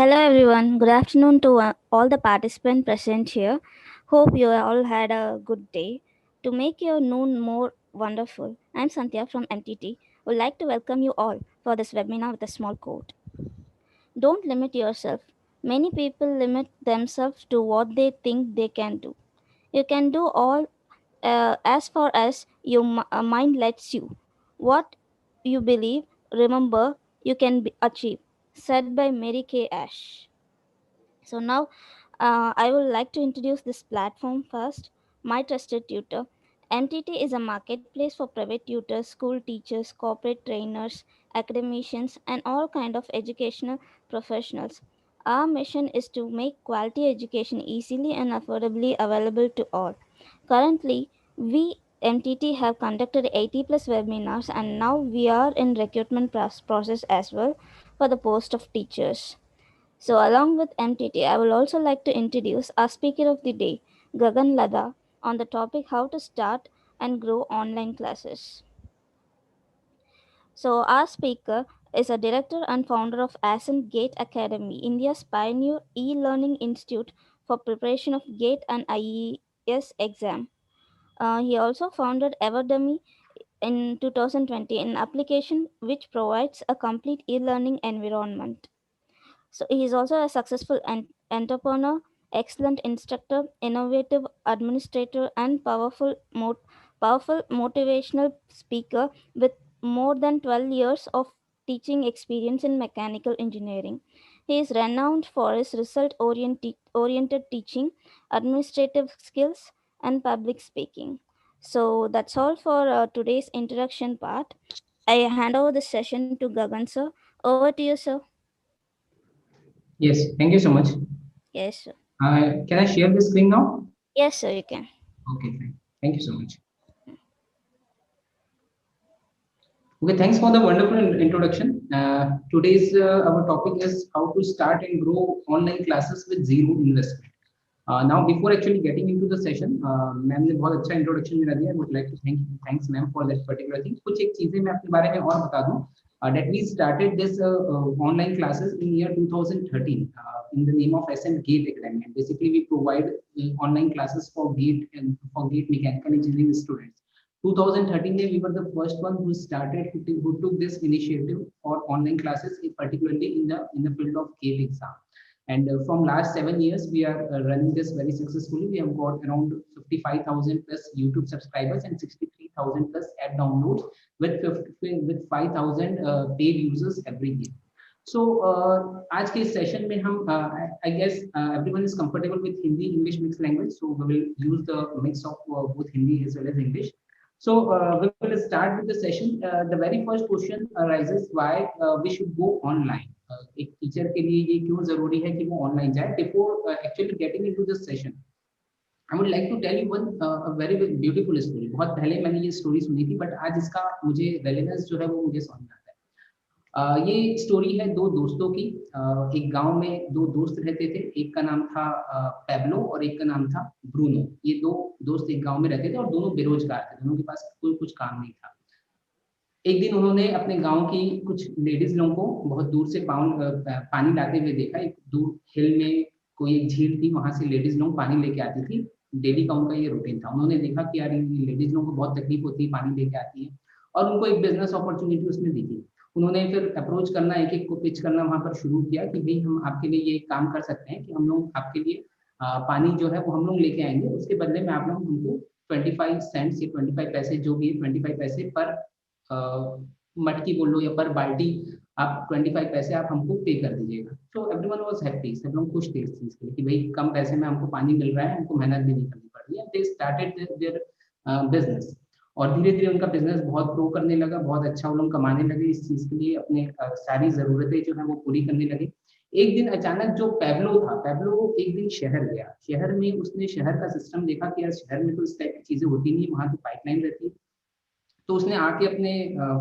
Hello everyone. Good afternoon to all the participants present here. Hope you all had a good day. To make your noon more wonderful, I'm Santhya from MTT. Would like to welcome you all for this webinar with a small quote. Don't limit yourself. Many people limit themselves to what they think they can do. You can do all as far as your mind lets you. What you believe, remember, you can achieve. Said by Mary Kay Ash. So now I would like to introduce this platform first. My Trusted Tutor. MTT is a marketplace for private tutors, school teachers, corporate trainers, academicians, and all kind of educational professionals. Our mission is to make quality education easily and affordably available to all. Currently, we MTT have conducted 80 plus webinars and now we are in recruitment process as well for the post of teachers. So, along with MTT, I will also like to introduce our speaker of the day, Gagan Lada, on the topic how to start and grow online classes. So, our speaker is a director and founder of Ascent Gate Academy, India's pioneer e learning institute for preparation of GATE and IES exam. He also founded Everdemy in 2020, an application which provides a complete e learning environment. So he is also a successful entrepreneur, excellent instructor, innovative administrator, and powerful motivational speaker with more than 12 years of teaching experience in mechanical engineering. He is renowned for his result oriented teaching, administrative skills, and public speaking. So that's all for today's introduction part. I hand over the session to Gagan sir. Over to you, sir. Yes, thank you so much. Yes, sir. Can I share the screen now? Yes, sir, you can. Okay, fine. Thank you so much. Okay, thanks for the wonderful introduction. Today's our topic is how to start and grow online classes with zero investment. Now, before actually getting into the session, ma'am ने बहुत अच्छा introduction मेरा दिया. I would like to thanks ma'am for that particular thing. कुछ एक चीजें मैं अपने बारे में और बता दूं. That we started this online classes in year 2013 in the name of SM Gate Academy. And basically, we provide online classes for Gate and for Gate mechanical engineering students. 2013 we were the first one who started who took this initiative for online classes, particularly in the field of GATE exam. And from last 7 years, we are running this very successfully. We have got around 55,000 plus YouTube subscribers and 63,000 plus ad downloads with 5,000 paid users every year. So आज के session में हम I guess everyone is comfortable with Hindi English mixed language, so we will use the mix of both Hindi as well as English. So we will start with the session. The very first question arises why we should go online. एक teacher के लिए ये क्यों जरूरी है कि वो online जाए. Before actually getting into this session, I would like to tell you one a very beautiful story. बहुत पहले मैंने ये स्टोरी सुनी थी, बट आज इसका मुझे रेलेवेंस जो है वो मुझे समझ में आता है. ये स्टोरी है दो दोस्तों की. एक गांव में दो दोस्त रहते थे. एक का नाम था पेब्लो और एक का नाम था ब्रूनो. ये दो दोस्त एक गांव में रहते थे और दोनों बेरोजगार थे. दोनों के पास कोई कुछ काम नहीं था. एक दिन उन्होंने अपने गांव की कुछ लेडीज लोगों को बहुत दूर से पानी लाते हुए देखा. एक दूर हिल में कोई एक झील थी, वहां से लेडीज लोग पानी लेके आती थी. डेली का उनका ये रूटीन था. उन्होंने देखा कि यार ये लेडीज लोगों को बहुत तकलीफ होती है, पानी लेके आती है, और उनको एक बिजनेस अपॉर्चुनिटी उसमें दिखी. उन्होंने फिर अप्रोच करना, एक एक को पिच करना वहां पर शुरू किया कि भाई हम आपके लिए ये काम कर सकते हैं कि हम लोग आपके लिए पानी जो है वो हम लोग लेके आएंगे, उसके बदले में आप लोग हमको 25 सेंट्स या 25 पैसे जो भी है 25 पैसे पर मटकी बोल लो या पर बाल्टी, आप 25 पैसे आप हमको पे कर दीजिएगा. तो एवरीवन वाज हैप्पी. सब लोग खुश थे इस चीज के लिए कि भाई कम पैसे में हमको पानी मिल रहा है, हमको मेहनत भी नहीं करनी पड़ रही है. They started their business. और धीरे धीरे उनका बिजनेस बहुत ग्रो करने लगा. बहुत अच्छा वो लोग कमाने लगे. इस चीज के लिए अपने सारी जरूरतें जो है वो पूरी करने लगे. एक दिन अचानक जो पेब्लो था, पेब्लो एक दिन शहर गया. शहर में उसने शहर का सिस्टम देखा कि यार शहर में तो इस टाइप की चीजें होती नहीं, वहां तो पाइपलाइन रहती है. तो उसने आके अपने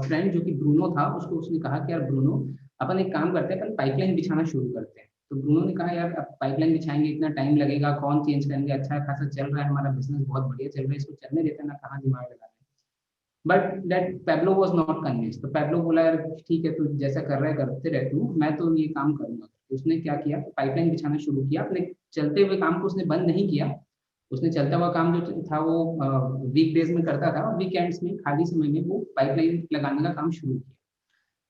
फ्रेंड जो कि ब्रूनो था उसको उसने कहा कि यार ब्रूनो, अपन एक काम करते हैं, अपन पाइपलाइन बिछाना शुरू करते हैं. तो ब्रूनो ने कहा यार अब पाइपलाइन बिछाएंगे, इतना टाइम लगेगा, कौन चेंज करेंगे, अच्छा खासा चल रहा है हमारा बिजनेस, बहुत बढ़िया चल रहा है, इसको चलने देते ना, कहाँ दिमाग लगा रहे हैं. But that Pablo was not convinced. तो पेब्लो बोला यार ठीक है, तू जैसा कर रहा है करते रह, तू मैं तो ये काम करूंगा. उसने क्या किया, पाइपलाइन बिछाना शुरू किया। अपने चलते हुए काम को उसने बंद नहीं किया, उसने चलता हुआ काम जो था वो वीकडेज में करता था, वीकेंड्स में खाली समय में वो पाइपलाइन लगाने का काम शुरू किया।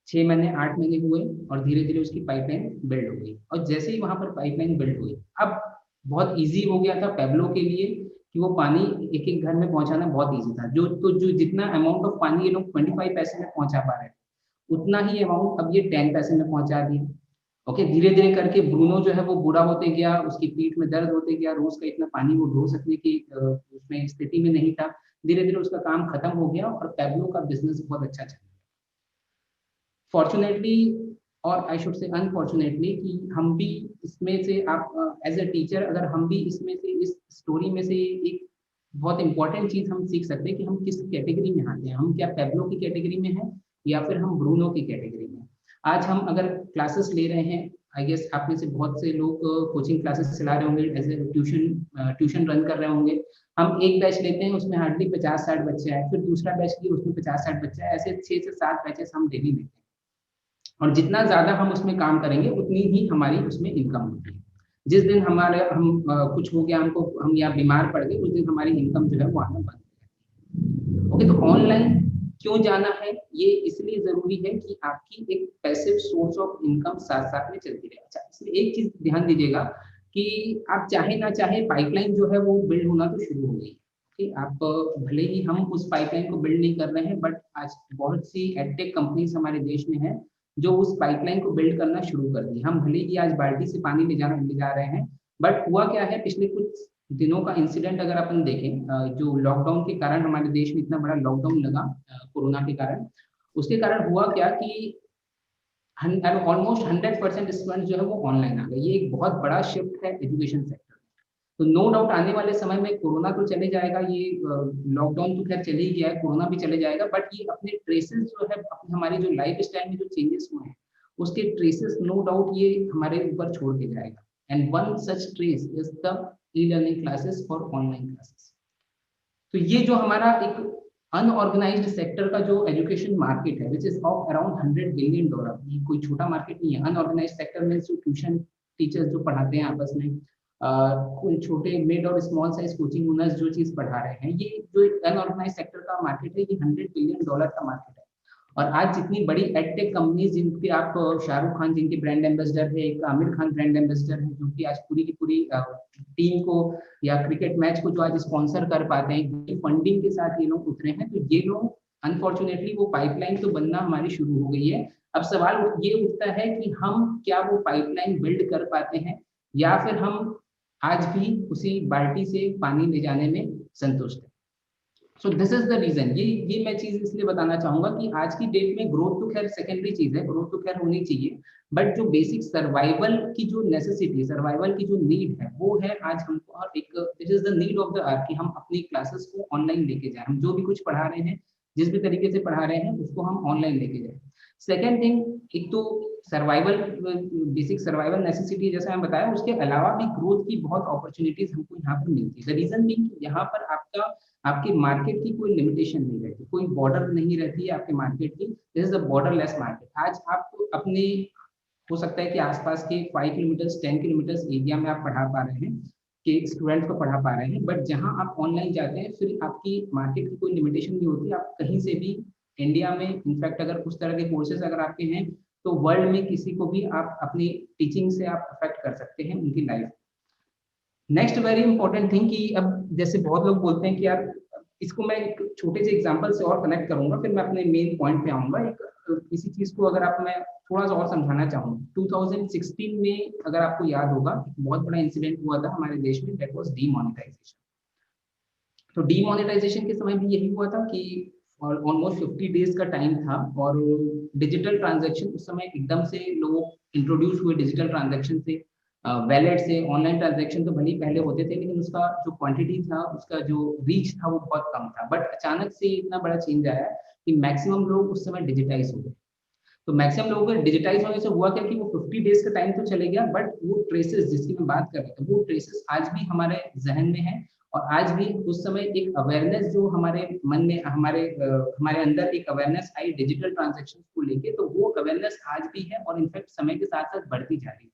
6 महीने 8 महीने हुए और धीरे धीरे उसकी पाइपलाइन बिल्ड हो गई। और जैसे ही वहां पर पाइपलाइन बिल्ड हुई, अब बहुत ईजी हो गया था पेब्लो के लिए कि वो पानी एक एक घर में पहुंचाना बहुत ईजी था। जो जितना अमाउंट ऑफ पानी ये लोग 25 पैसे में पहुंचा पा रहे थे, उतना ही अमाउंट अब ये 10 पैसे में पहुंचा दिया। ओके, धीरे धीरे करके ब्रूनो जो है वो बूढ़ा होते गया, उसकी पीठ में दर्द होते गया, रोज का इतना पानी वो ढो सकने की उसमें स्थिति में नहीं था। धीरे धीरे उसका काम खत्म हो गया और पेब्लो का बिजनेस बहुत अच्छा चला। फॉर्चुनेटली और आई शुड से अनफॉर्चुनेटली कि हम भी इसमें से, आप एज अ टीचर अगर हम भी इसमें से इस स्टोरी में से एक बहुत इंपॉर्टेंट चीज हम सीख सकते हैं कि हम किस कैटेगरी में आते हैं। हम क्या पेब्लो की कैटेगरी में हैं या फिर हम ब्रूनो की कैटेगरी में। आज हम अगर क्लासेस ले रहे हैं, आई गेस आप में से बहुत से लोग कोचिंग क्लासेस चला रहे होंगे, एज ए ट्यूशन रन कर रहे होंगे। हम एक बैच लेते हैं, उसमें हार्डली 50-60 बच्चे आए, फिर दूसरा बैच लिए उसमें 50-60 बच्चे आए, ऐसे 6 से 7 बैचेस हम डेली लेते हैं। और जितना ज्यादा हम उसमें काम करेंगे उतनी ही हमारी उसमें इनकम होती है। जिस दिन हमारे कुछ हो गया, हमको हम यहाँ बीमार पड़ गए, उस दिन हमारी इनकम जो है वो आना बंद हो गई। ओके, तो ऑनलाइन क्यों जाना है, ये इसलिए जरूरी है कि आपकी एक पैसिव सोर्स ऑफ इनकम साथ साथ में चलती रहे। अच्छा, इसमें एक चीज ध्यान दीजिएगा कि आप चाहे ना चाहे पाइपलाइन जो है वो बिल्ड होना तो शुरू हो गई। आप भले ही हम उस पाइपलाइन को बिल्ड नहीं कर रहे हैं, बट आज बहुत सी एडटेक कंपनीज हमारे देश में है जो उस पाइपलाइन को बिल्ड करना शुरू कर दी। हम भले ही आज बाल्टी से पानी ले जा रहे हैं, बट हुआ क्या है, पिछले कुछ दिनों का इंसिडेंट अगर अपन देखें, जो लॉकडाउन के कारण हमारे देश में इतना बड़ा लॉकडाउन लगा कोरोना के कारण, उसके कारण हुआ क्या कि ऑलमोस्ट 100% स्टूडेंट जो है वो ऑनलाइन आ गए। ये एक बहुत बड़ा शिफ्ट है एजुकेशन सेक्टर। तो नो डाउट आने वाले समय में कोरोना तो चले जाएगा, ये लॉकडाउन तो खैर चले ही गया है, कोरोना भी चले जाएगा, बट ये अपने ट्रेसेस जो है, अपनी हमारी जो लाइफ स्टाइल में जो चेंजेस हुए हैं उसके ट्रेसेस नो डाउट ये हमारे ऊपर छोड़ के जाएगा। And one such trace is the e learning classes और ऑनलाइन क्लासेस। तो ये जो हमारा एक अनऑर्गेनाइज्ड सेक्टर का जो एजुकेशन मार्केट है, which is of around $100 billion, ये कोई छोटा मार्केट नहीं है। अनऑर्गेनाइज्ड सेक्टर में जो ट्यूशन टीचर्स जो पढ़ाते हैं आपस में, कोई छोटे मिड और स्मॉल साइज कोचिंग ओनर्स जो चीज पढ़ा रहे हैं, ये जो अनऑर्गेनाइज्ड सेक्टर का मार्केट है, ये $100 बिलियन का मार्केट है। और आज जितनी बड़ी एडटेक कंपनीज जिनके आप शाहरुख खान जिनके ब्रांड एम्बेसडर है, एक आमिर खान ब्रांड एम्बेसडर है, जो कि आज पूरी की पूरी टीम को या क्रिकेट मैच को जो आज स्पॉन्सर कर पाते हैं, फंडिंग के साथ ये लोग उतरे हैं। तो ये लोग अनफॉर्चुनेटली वो पाइपलाइन तो बनना हमारी शुरू हो गई है। अब सवाल ये उठता है कि हम क्या वो पाइपलाइन बिल्ड कर पाते हैं या फिर हम आज भी उसी बाल्टी से पानी ले जाने में संतुष्ट है। So this is the reason. ये मैं चीज इसलिए बताना चाहूंगा कि आज की डेट में ग्रोथ तो खैर सेकेंडरी चीज है, ग्रोथ तो खैर होनी चाहिए, बट जो बेसिक सर्वाइवल की जो नेसेसिटी, सर्वाइवल की जो नीड है, वो है आज हमको। और एक this is the need of the hour कि हम अपनी क्लासेस को ऑनलाइन लेके जाए। हम जो भी कुछ पढ़ा रहे हैं, जिस भी तरीके से पढ़ा रहे हैं, उसको हम ऑनलाइन लेके जाए। सेकेंड थिंग, एक तो सर्वाइवल, बेसिक सर्वाइवल नेसेसिटी जैसा मैं बताया, उसके अलावा भी ग्रोथ की बहुत अपॉर्चुनिटीज हमको यहाँ पर मिलती है। द रीजन बीइंग यहाँ पर आपके मार्केट की कोई लिमिटेशन नहीं रहती, कोई बॉर्डर नहीं रहती है आपके मार्केट की। This is a borderless market. आज आप अपने, हो सकता है कि आसपास के 5 किलोमीटर 10 किलोमीटर एरिया में आप पढ़ा पा रहे हैं, कि स्टूडेंट को पढ़ा पा रहे हैं, बट जहां आप ऑनलाइन जाते हैं फिर आपकी मार्केट की कोई लिमिटेशन नहीं होती। आप कहीं से भी इंडिया में, इनफैक्ट अगर उस तरह के कोर्सेज अगर आपके हैं तो वर्ल्ड में किसी को भी आप अपनी टीचिंग से आप अफेक्ट कर सकते हैं उनकी life. Next very important thing कि अब जैसे बहुत लोग बोलते हैं कि यार, इसको मैं एक छोटे से एग्जांपल से और कनेक्ट करूंगा, फिर मैं अपने मेन पॉइंट पे आऊंगा। एक किसी चीज को अगर आप, मैं थोड़ा सा और समझाना चाहूँ, 2016 में अगर आपको याद होगा, बहुत बड़ा इंसिडेंट हुआ था हमारे देश में, दैट वाज डीमोनेटाइजेशन। तो डीमोनेटाइजेशन के समय भी यही हुआ था कि ऑलमोस्ट 50 डेज का टाइम था और डिजिटल ट्रांजैक्शन उस समय एकदम से लोग इंट्रोड्यूस हुए, डिजिटल ट्रांजैक्शन से, वैलेट से। ऑनलाइन ट्रांजैक्शन तो भले ही पहले होते थे, लेकिन उसका जो क्वांटिटी था, उसका जो रीच था वो बहुत कम था। बट अचानक से इतना बड़ा चेंज आया कि मैक्सिमम लोग उस समय डिजिटाइज हो गए। तो मैक्सिमम लोगों के डिजिटाइज होने से हुआ क्या कि वो 50 डेज का टाइम तो चले गया, बट वो ट्रेसेस जिसकी मैं बात कर रहा था, वो ट्रेसेस आज भी हमारे जहन में है। और आज भी उस समय एक अवेयरनेस जो हमारे मन में, हमारे अंदर एक अवेयरनेस आई डिजिटल ट्रांजैक्शन को लेके, तो वो अवेयरनेस आज भी है और इनफैक्ट समय के साथ साथ बढ़ती जा रही है।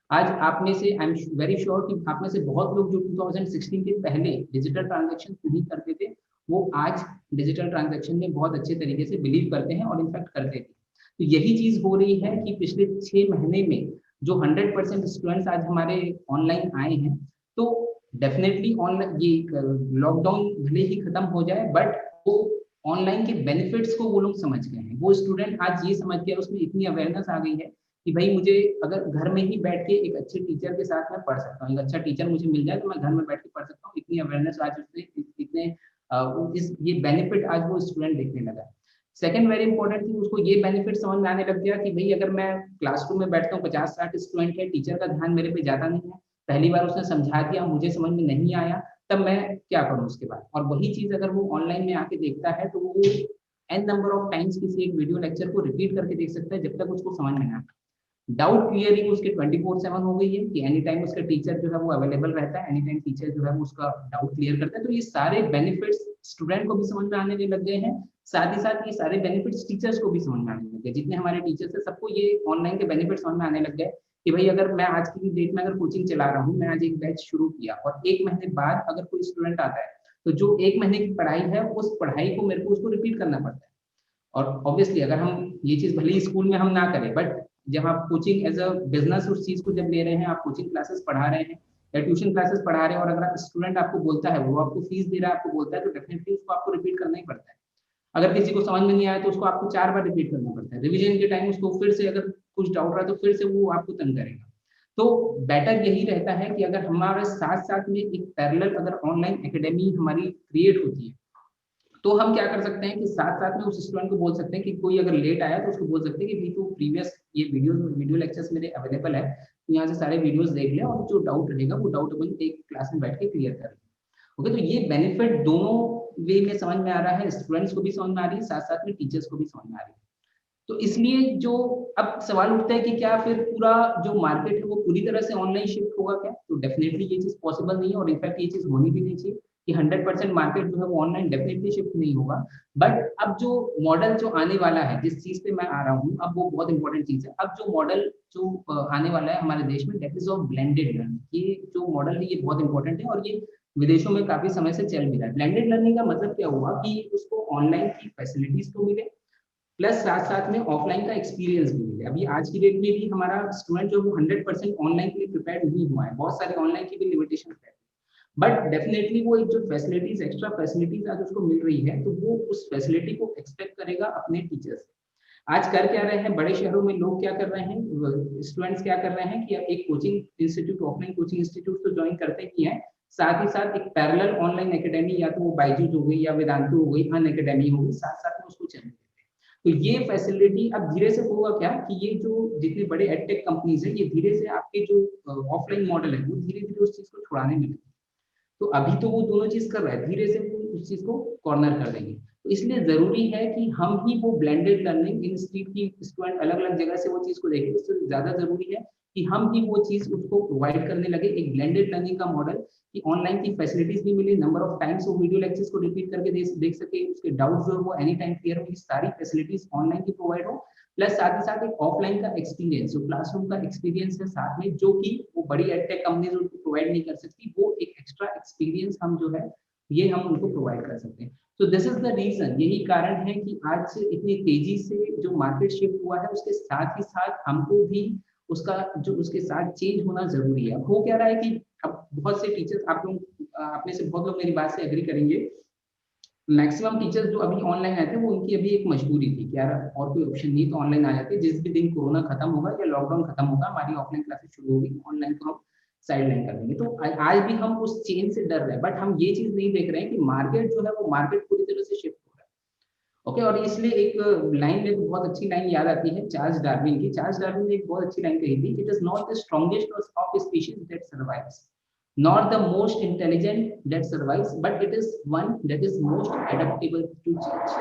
आज आप में से, आई एम वेरी श्योर कि आप में से बहुत लोग जो 2016 के पहले डिजिटल ट्रांजैक्शन नहीं करते थे, वो आज डिजिटल ट्रांजैक्शन में बहुत अच्छे तरीके से बिलीव करते हैं और इनफैक्ट करते थे। तो यही चीज हो रही है कि पिछले 6 महीने में जो 100% स्टूडेंट्स आज हमारे ऑनलाइन आए हैं, तो डेफिनेटली ऑनलाइन ये लॉकडाउन भले ही खत्म हो जाए, बट वो ऑनलाइन के बेनिफिट्स को वो लोग समझ गए हैं। वो स्टूडेंट आज ये समझ गया, उसमें इतनी अवेयरनेस आ गई है कि भाई मुझे अगर घर में ही बैठ के एक अच्छे टीचर के साथ मैं पढ़ सकता हूँ, एक अच्छा टीचर मुझे मिल जाए तो मैं घर में बैठ के पढ़ सकता हूँ। इतनी अवेयरनेस आज उसने, इतने ये बेनिफिट आज वो स्टूडेंट देखने लगा है। सेकंड वेरी इंपॉर्टेंट थिंग, उसको ये बेनिफिट समझ में आने लग गया कि भाई अगर मैं क्लासरूम में बैठता हूँ, 50-60 स्टूडेंट है, टीचर का ध्यान मेरे पे ज्यादा नहीं है, पहली बार उसने समझा दिया, मुझे समझ में नहीं आया, तब मैं क्या करूँ उसके बाद। और वही चीज अगर वो ऑनलाइन में आके देखता है तो वो एन नंबर ऑफ टाइम्स किसी एक वीडियो लेक्चर को रिपीट करके देख सकता है, जब तक उसको समझ में ना आए। डाउट क्लियरिंग उसके 24/7 हो गई है कि एनी टाइम उसका टीचर जो है वो अवेलेबल रहता है, एनी टाइम टीचर जो है वो उसका डाउट क्लियर करता है। तो ये सारे बेनिफिट्स स्टूडेंट को भी समझ में आने लग गए हैं, साथ ही साथ ये सारे बेनिफिट्स टीचर्स को भी समझ में आने लग गए। जितने हमारे टीचर्स है सबको ये ऑनलाइन के बेनिफिट समझ में आने लग गए कि भाई अगर मैं आज की डेट में अगर कोचिंग चला रहा हूँ, मैं आज एक बैच शुरू किया और 1 महीने बाद अगर कोई स्टूडेंट आता है, तो जो 1 महीने की पढ़ाई है उस पढ़ाई को मेरे को उसको रिपीट करना पड़ता है। और ऑब्वियसली अगर हम ये चीज भले ही स्कूल में हम ना करें, बट जब आप कोचिंग एज अ बिजनेस उस चीज को जब ले रहे हैं, आप कोचिंग क्लासेस पढ़ा रहे हैं या ट्यूशन क्लासेस पढ़ा रहे हैं, और अगर स्टूडेंट आपको बोलता है, वो आपको फीस दे रहा है, आपको बोलता है, तो डेफिनेटली उसको आपको रिपीट करना ही पड़ता है। अगर किसी को समझ में नहीं आया तो उसको आपको 4 बार रिपीट करना पड़ता है। रिवीजन के टाइम उसको फिर से अगर कुछ डाउट रहा तो फिर से वो आपको तंग करेगा। तो बेटर यही रहता है कि अगर हमारे साथ साथ में एक पैरेलल अगर ऑनलाइन एकेडमी हमारी क्रिएट होती है, तो हम क्या कर सकते हैं कि साथ साथ में उस स्टूडेंट को बोल सकते हैं कि कोई अगर लेट आया तो उसको बोल सकते हैं कि भी तो प्रीवियस ये वीडियो लेक्चर्स मेरे अवेलेबल है, तो यहाँ से सारे वीडियोस देख ले और जो डाउट रहेगा वो डाउट अपन एक क्लास में बैठ के क्लियर कर ले। ओके, तो ये बेनिफिट दोनों वे में समझ में आ रहा है, स्टूडेंट्स को भी समझ में आ रही है, साथ साथ में टीचर्स को भी समझ में आ रही है। तो इसलिए जो अब सवाल उठता है कि क्या फिर पूरा जो मार्केट है वो पूरी तरह से ऑनलाइन शिफ्ट होगा क्या? तो डेफिनेटली ये चीज पॉसिबल नहीं है, और इनफैक्ट ये चीज होनी भी नहीं चाहिए कि 100% मार्केट जो है वो ऑनलाइन डेफिनेटली शिफ्ट नहीं होगा। बट अब जो मॉडल जो आने वाला है, जिस चीज पे मैं आ रहा हूँ, अब वो बहुत इंपॉर्टेंट चीज है। अब जो मॉडल जो आने वाला है हमारे देश में, that is of blended learning. ये जो मॉडल है ये बहुत इंपॉर्टेंट है और ये विदेशों में काफी समय से चल भी रहा है। ब्लेंडेड लर्निंग का मतलब क्या हुआ कि उसको ऑनलाइन की फैसिलिटीज तो मिले, प्लस साथ साथ में ऑफलाइन का एक्सपीरियंस भी मिले। अभी आज की डेट में भी हमारा स्टूडेंट जो वो 100% ऑनलाइन के लिए प्रिपेयर नहीं हुआ है, बहुत सारे ऑनलाइन की भी लिमिटेशन है, बट डेफिनेटली वो एक जो फैसिलिटीज, एक्स्ट्रा फैसिलिटीज आज उसको मिल रही है, तो वो उस फैसिलिटी को एक्सपेक्ट करेगा अपने टीचर से। आज कर क्या रहे हैं बड़े शहरों में लोग, क्या कर रहे हैं स्टूडेंट्स, क्या कर रहे हैं कि एक coaching institute, offline coaching institute तो ज्वाइन करते ही हैं, साथ ही साथ एक पैरेलल ऑनलाइन एकेडमी, या तो वो बायजूस हो गई या वेदांतु हो गई, अन एकेडमी हो गई, साथ साथ में उसको चल। तो ये फैसिलिटी अब धीरे से होगा क्या कि ये जो जितने बड़े एडटेक कंपनीज है, ये धीरे से आपके जो ऑफलाइन मॉडल है वो धीरे धीरे उस चीज को छुड़ाने में लगे। तो अभी तो वो दोनों चीज कर रहा है, धीरे से वो उस चीज को कॉर्नर कर देंगे। तो इसलिए जरूरी है कि हम ही वो ब्लेंडेड लर्निंग, इन स्ट्रीट की स्टूडेंट अलग अलग जगह से वो चीज को देखें, उससे ज्यादा जरूरी है कि हम ही वो चीज उसको प्रोवाइड करने लगे, एक ब्लेंडेड लर्निंग का मॉडल, कि ऑनलाइन की फैसिलिटीज भी मिले, नंबर ऑफ टाइम्स वो वीडियो लेक्चर्स को रिपीट करके देख सके, उसके डाउट जो है वो एनी टाइम क्लियर हो, ये सारी फैसिलिटीज ऑनलाइन की प्रोवाइड हो, प्लस साथ ही साथ एक ऑफलाइन का एक्सपीरियंस, जो क्लासरूम का एक्सपीरियंस है साथ में, जो कि वो बड़ी एडटेक कंपनीज उनको प्रोवाइड नहीं कर सकती, वो एक एक्स्ट्रा एक्सपीरियंस हम जो है ये हम उनको प्रोवाइड कर सकते हैं। तो दिस इज द रीजन, यही कारण है कि आज से इतनी तेजी से जो मार्केट शिफ्ट हुआ है, उसके साथ ही साथ हमको भी उसका जो उसके साथ चेंज होना जरूरी है। अब हो क्या रहा है कि अब बहुत से टीचर्स, आप लोग आप में से बहुत लोग मेरी बात से एग्री करेंगे, मैक्सिमम टीचर्स जो अभी ऑनलाइन आए थे वो उनकी अभी एक मजबूरी थी कि यार और कोई ऑप्शन नहीं, तो ऑनलाइन आ जाते। जिस भी दिन कोरोना खत्म होगा या लॉकडाउन खत्म होगा, हमारी ऑफलाइन क्लासेस शुरू होगी, ऑनलाइन को हम साइड लाइन कर देंगे। तो आज भी हम उस चेन से डर रहे हैं, बट हम ये चीज नहीं देख रहे हैं कि मार्केट जो है वो मार्केट पूरी तरह से शिफ्ट हो रहा है। ओके, और इसलिए एक लाइन, एक बहुत अच्छी लाइन याद आती है चार्ल्स डार्विन की। चार्ल्स डार्विन ने एक बहुत अच्छी लाइन कही थी, it is not the strongest of species that survives, not the most intelligent that survives, but it is one that is most adaptable to change.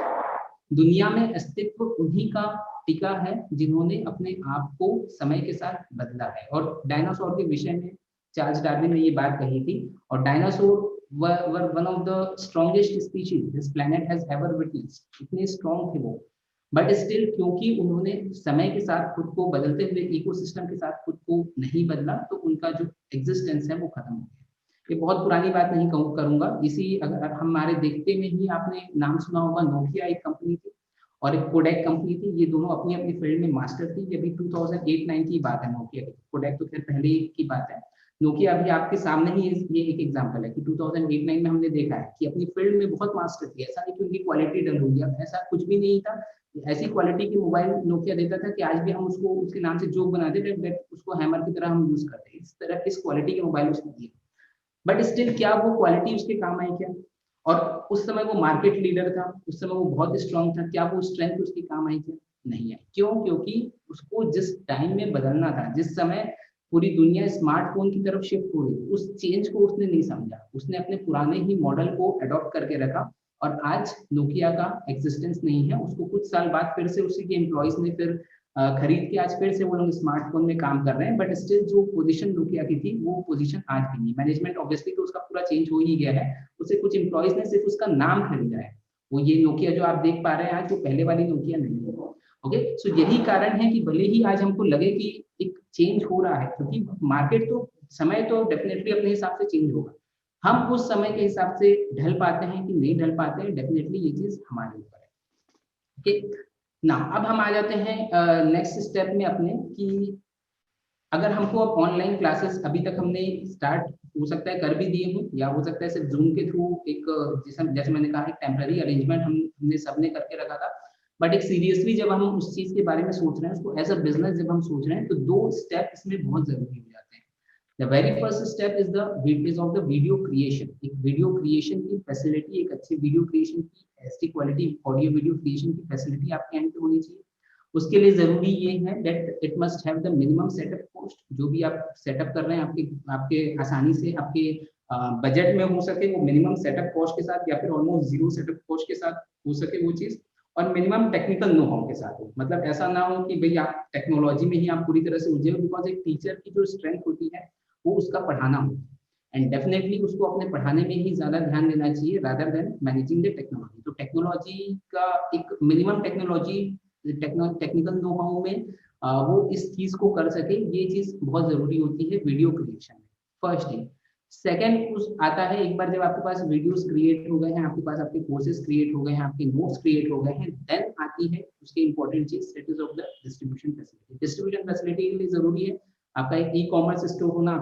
दुनिया में अस्तित्व उन्हीं का टिका है जिन्होंने अपने आप को समय के साथ बदला है। और डायनासोर के विषय में चार्ल्स डार्विन ने ये बात कही थी, और dinosaur were one of the strongest species this planet has ever witnessed। इतने स्ट्रॉन्ग थे वो, बट स्टिल क्योंकि उन्होंने समय के साथ खुद को बदलते हुए इकोसिस्टम के साथ खुद को नहीं बदला, तो उनका जो एग्जिस्टेंस है वो खत्म हो गया। ये बहुत पुरानी बात नहीं करूंगा, इसी अगर हमारे देखते में ही आपने नाम सुना होगा, नोकिया एक कंपनी थी और एक कोडेक कंपनी थी। ये दोनों अपनी अपनी फील्ड में मास्टर थी। ये भी 2008-9 की बात है नोकिया की। कोडेक तो खैर पहले की बात है। नोकिया अभी आपके सामने ही ये एक एग्जांपल है कि 2008-9 में हमने देखा है कि अपनी फील्ड में बहुत मास्टर थी। ऐसा नहीं कि उनकी क्वालिटी डल हुई है, ऐसा कुछ भी नहीं था। ऐसी क्वालिटी की मोबाइल नोकिया देता था कि आज भी हम उसको उसके नाम से जोक बनाते थे, उसको हैमर की तरह हम यूज करते हैं। इस तरह इस क्वालिटी की मोबाइल उसने दी। बट स्टिल क्या वो क्वालिटी उसके काम आई क्या? और उस समय वो मार्केट लीडर था, उस समय वो बहुत स्ट्रांग था, क्या वो स्ट्रेंथ उसकी काम आई क्या? नहीं आई। क्यों? क्योंकि उसको जिस टाइम में बदलना था, जिस समय पूरी दुनिया स्मार्टफोन की तरफ शिफ्ट हो रही थी, उस चेंज को उसने नहीं समझा। उसने अपने पुराने ही मॉडल को अडॉप्ट करके रखा और आज नोकिया का एग्जिस्टेंस नहीं है। उसको कुछ साल बाद फिर से उसी के एम्प्लॉयज ने फिर खरीद के आज फिर से वो लोग स्मार्टफोन में काम कर रहे हैं। बट स्टिल जो पोजीशन नोकिया की थी वो पोजीशन आज भी नहीं। मैनेजमेंट ऑब्वियसली तो उसका पूरा चेंज हो ही गया है, उसे कुछ एम्प्लॉयज ने सिर्फ उसका नाम खरीदा है। वो ये नोकिया जो आप देख पा रहे हैं आज, वो पहले वाली नोकिया नहीं है। ओके, सो यही कारण है कि भले ही आज हमको लगे कि एक चेंज हो रहा है, क्योंकि मार्केट तो समय तो डेफिनेटली अपने हिसाब से चेंज होगा। हम उस समय के हिसाब से ढल पाते हैं कि नहीं ढल पाते हैं, डेफिनेटली ये चीज हमारे ऊपर है। ओके ना, अब हम आ जाते हैं नेक्स्ट स्टेप में अपने कि अगर हमको अब ऑनलाइन क्लासेस अभी तक हमने स्टार्ट हो सकता है कर भी दिए हों, या हो सकता है सिर्फ जूम के थ्रू एक जैसे मैंने कहा एक टेम्पररी अरेंजमेंट हमने सबने करके रखा था। बट एक सीरियसली जब हम उस चीज के बारे में सोच रहे हैं, उसको एज अ बिजनेस जब हम सोच रहे हैं, तो दो स्टेप इसमें बहुत जरूरी हो जाते हैं। The very first step is of the video creation। एक वीडियो क्रिएशन की फैसिलिटी, एक अच्छी वीडियो क्रिएशन की ऐसी क्वालिटी ऑडियो वीडियो क्रिएशन की फैसिलिटी आपके एंड पे होनी चाहिए। उसके लिए जरूरी ये है that it must have the minimum setup cost. जो भी आप सेटअप कर रहे हैं, आपके आपके आसानी से आपके बजट में हो सके, वो मिनिमम सेटअप कॉस्ट के साथ, या फिर ऑलमोस्ट जीरो सेटअप कॉस्ट के साथ हो सके वो चीज। और मिनिमम टेक्निकल नो हाउ के साथ हो। मतलब ऐसा ना हो कि भाई आप टेक्नोलॉजी में ही आप पूरी तरह से उलझे हो, बिकॉज एक टीचर की जो स्ट्रेंथ होती है वो उसका पढ़ाना हो, एंड डेफिनेटली उसको अपने पढ़ाने में ही ज्यादा ध्यान देना चाहिए rather than managing the technology. तो टेक्नोलॉजी का एक minimum technology technical know how में वो इस चीज को कर सके, ये चीज बहुत जरूरी होती है वीडियो क्रिएशन में। First thing. सेकेंड उस आता है, एक बार जब आपके पास वीडियोस क्रिएट हो गए हैं, आपके पास आपके कोर्सेज क्रिएट हो गए हैं, आपके नोट्स क्रिएट हो गए हैं, देन आती है उसकी इंपॉर्टेंट चीज, that is of the distribution facility. Distribution facility के लिए जरूरी है आपका एक ई कॉमर्स स्टोर होना,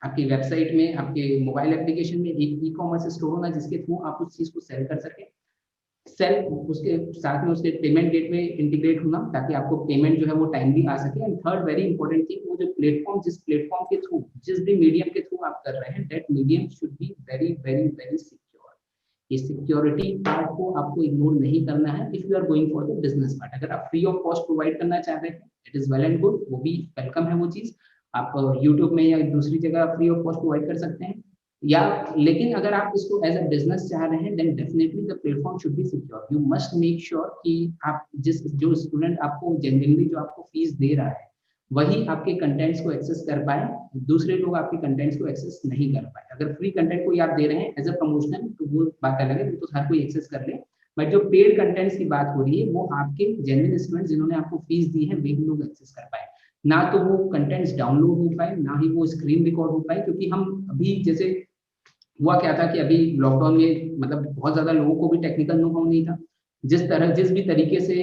आपकी वेबसाइट में, आपके मोबाइल एप्लीकेशन में एक ई कॉमर्स स्टोर होना, जिसके थ्रू आप उस चीज को सेल कर सकें। सेल उसके साथ में उसके पेमेंट गेटवे इंटीग्रेट होना, ताकि आपको पेमेंट जो है वो टाइमली आ सके। And third very important thing, वो जो प्लेटफॉर्म, जिस प्लेटफॉर्म के थ्रू, जिस भी मीडियम के थ्रू आप कर रहे हैं, that medium should be very very very secure. ये सिक्योरिटी पार्ट को आपको इग्नोर नहीं करना है if you are going for the business part. अगर आप फ्री ऑफ कॉस्ट प्रोवाइड करना चाह रहे हैं, it is well and good, वो भी वेलकम है वो चीज। आप यूट्यूब में या दूसरी जगह फ्री ऑफ कॉस्ट प्रोवाइड कर सकते हैं, या लेकिन अगर आप इसको एज अ बिजनेस चाह रहे हैं, then definitely the platform should be secure. You must make sure कि आप जो स्टूडेंट आपको जेन्युइनली जो आपको फीस दे रहा है, वही आपके कंटेंट्स को एक्सेस कर पाए, दूसरे लोग आपके कंटेंट्स को एक्सेस नहीं कर पाए। अगर फ्री कंटेंट कोई आप दे रहे हैं एज अ प्रमोशनल, तो वो बात अलग है, वो तो हर कोई एक्सेस कर ले। बट जो पेड कंटेंट्स की बात हो रही है, वो आपके जेन्युइन स्टूडेंट जिन्होंने आपको फीस दी है, वही लोग एक्सेस कर पाए। ना तो वो कंटेंट्स डाउनलोड हो पाए, ना ही वो स्क्रीन रिकॉर्ड हो पाए। क्योंकि हम अभी जैसे हुआ क्या था कि अभी लॉकडाउन में मतलब बहुत ज्यादा लोगों को भी टेक्निकल नो हाउ नहीं था। जिस भी तरीके से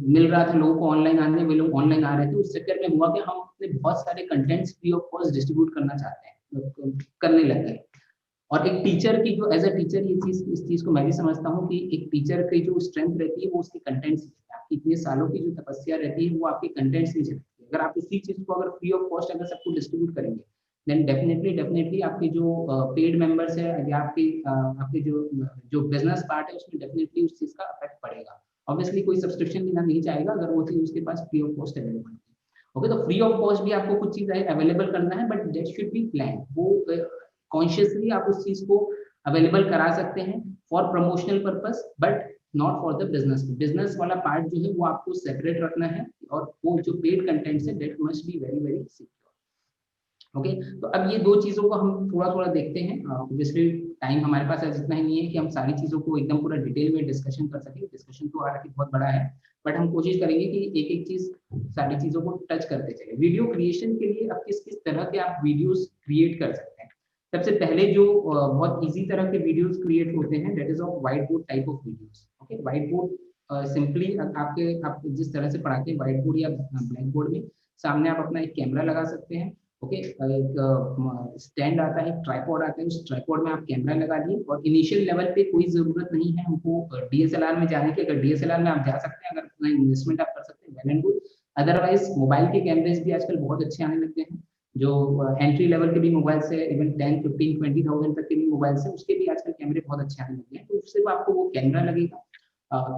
मिल रहा था लोगों को ऑनलाइन आने, वे लोग ऑनलाइन आ रहे थे। उस चक्कर में हुआ कि हम अपने बहुत सारे contents free of cost distribute करना चाहते हैं, करने लग गए। और एक टीचर की जो एज अ टीचर ये चीज, इस चीज को मैं भी समझता हूँ कि एक टीचर की जो स्ट्रेंथ रहती है वो उसके कंटेंट्स में है। आपकी इतने सालों की जो तपस्या रहती है वो आपके कंटेंट्स में रहती है। अगर आप इसी चीज को अगर फ्री ऑफ कॉस्ट अगर सबको डिस्ट्रीब्यूट करेंगे, देन डेफिनेटली आपके जो पेड मेंबर्स है, या आपके जो जो बिजनेस पार्ट है, उसमें डेफिनेटली उस चीज का इफेक्ट पड़ेगा। ऑब्वियसली कोई सब्सक्रिप्शन लेना नहीं चाहेगा अगर वो चीज उसके पास फ्री ऑफ कॉस्ट अवेलेबल है। ओके, तो फ्री ऑफ कॉस्ट भी आपको कुछ चीज अवेलेबल करना है, but that should be plan. वो कॉन्शियसली आप उस चीज को अवेलेबल करा सकते हैं for promotional purpose, but not for the business. Business वाला पार्ट जो है वो आपको सेपरेट रखना है, और वो जो पेड कंटेंट्स है that must be very very secure. Okay, तो अब ये दो चीजों को हम थोड़ा थोड़ा देखते हैं। ऑब्वियसली टाइम हमारे पास आज इतना ही नहीं है कि हम सारी चीजों को एकदम पूरा डिटेल में डिस्कशन कर सकें। डिस्कशन तो हालांकि बहुत बड़ा है, बट हम कोशिश करेंगे कि एक एक चीज, सारी चीजों को टच करते चले। वीडियो क्रिएशन के लिए अब किस किस तरह के आप वीडियोस क्रिएट कर सकते हैं। सबसे पहले जो बहुत इजी तरह के वीडियोस क्रिएट होते हैं, that is of white board type of videos. Okay, white board simply आपके आप जिस तरह से पढ़ाते हैं व्हाइट बोर्ड या ब्लैक बोर्ड में, सामने आप अपना एक कैमरा लगा सकते हैं। ओके, एक स्टैंड आता है, एक ट्राइपॉड आता है, उस ट्राइपॉड में आप कैमरा लगा दिए, और इनिशियल लेवल पे कोई जरूरत नहीं है हमको डीएसएलआर में जाने की। अगर डीएसएलआर में आप जा सकते हैं, अगर अपना इन्वेस्टमेंट आप कर सकते हैं, well and good. Otherwise mobile के कैमरेज भी आजकल बहुत अच्छे आने लगते हैं, जो एंट्री लेवल के भी मोबाइल से, इवन 10, 15, 20,000 तक के भी मोबाइल से, उसके भी आजकल कैमरे बहुत अच्छे आने लगे हैं। तो सिर्फ आपको वो कैमरा लगेगा,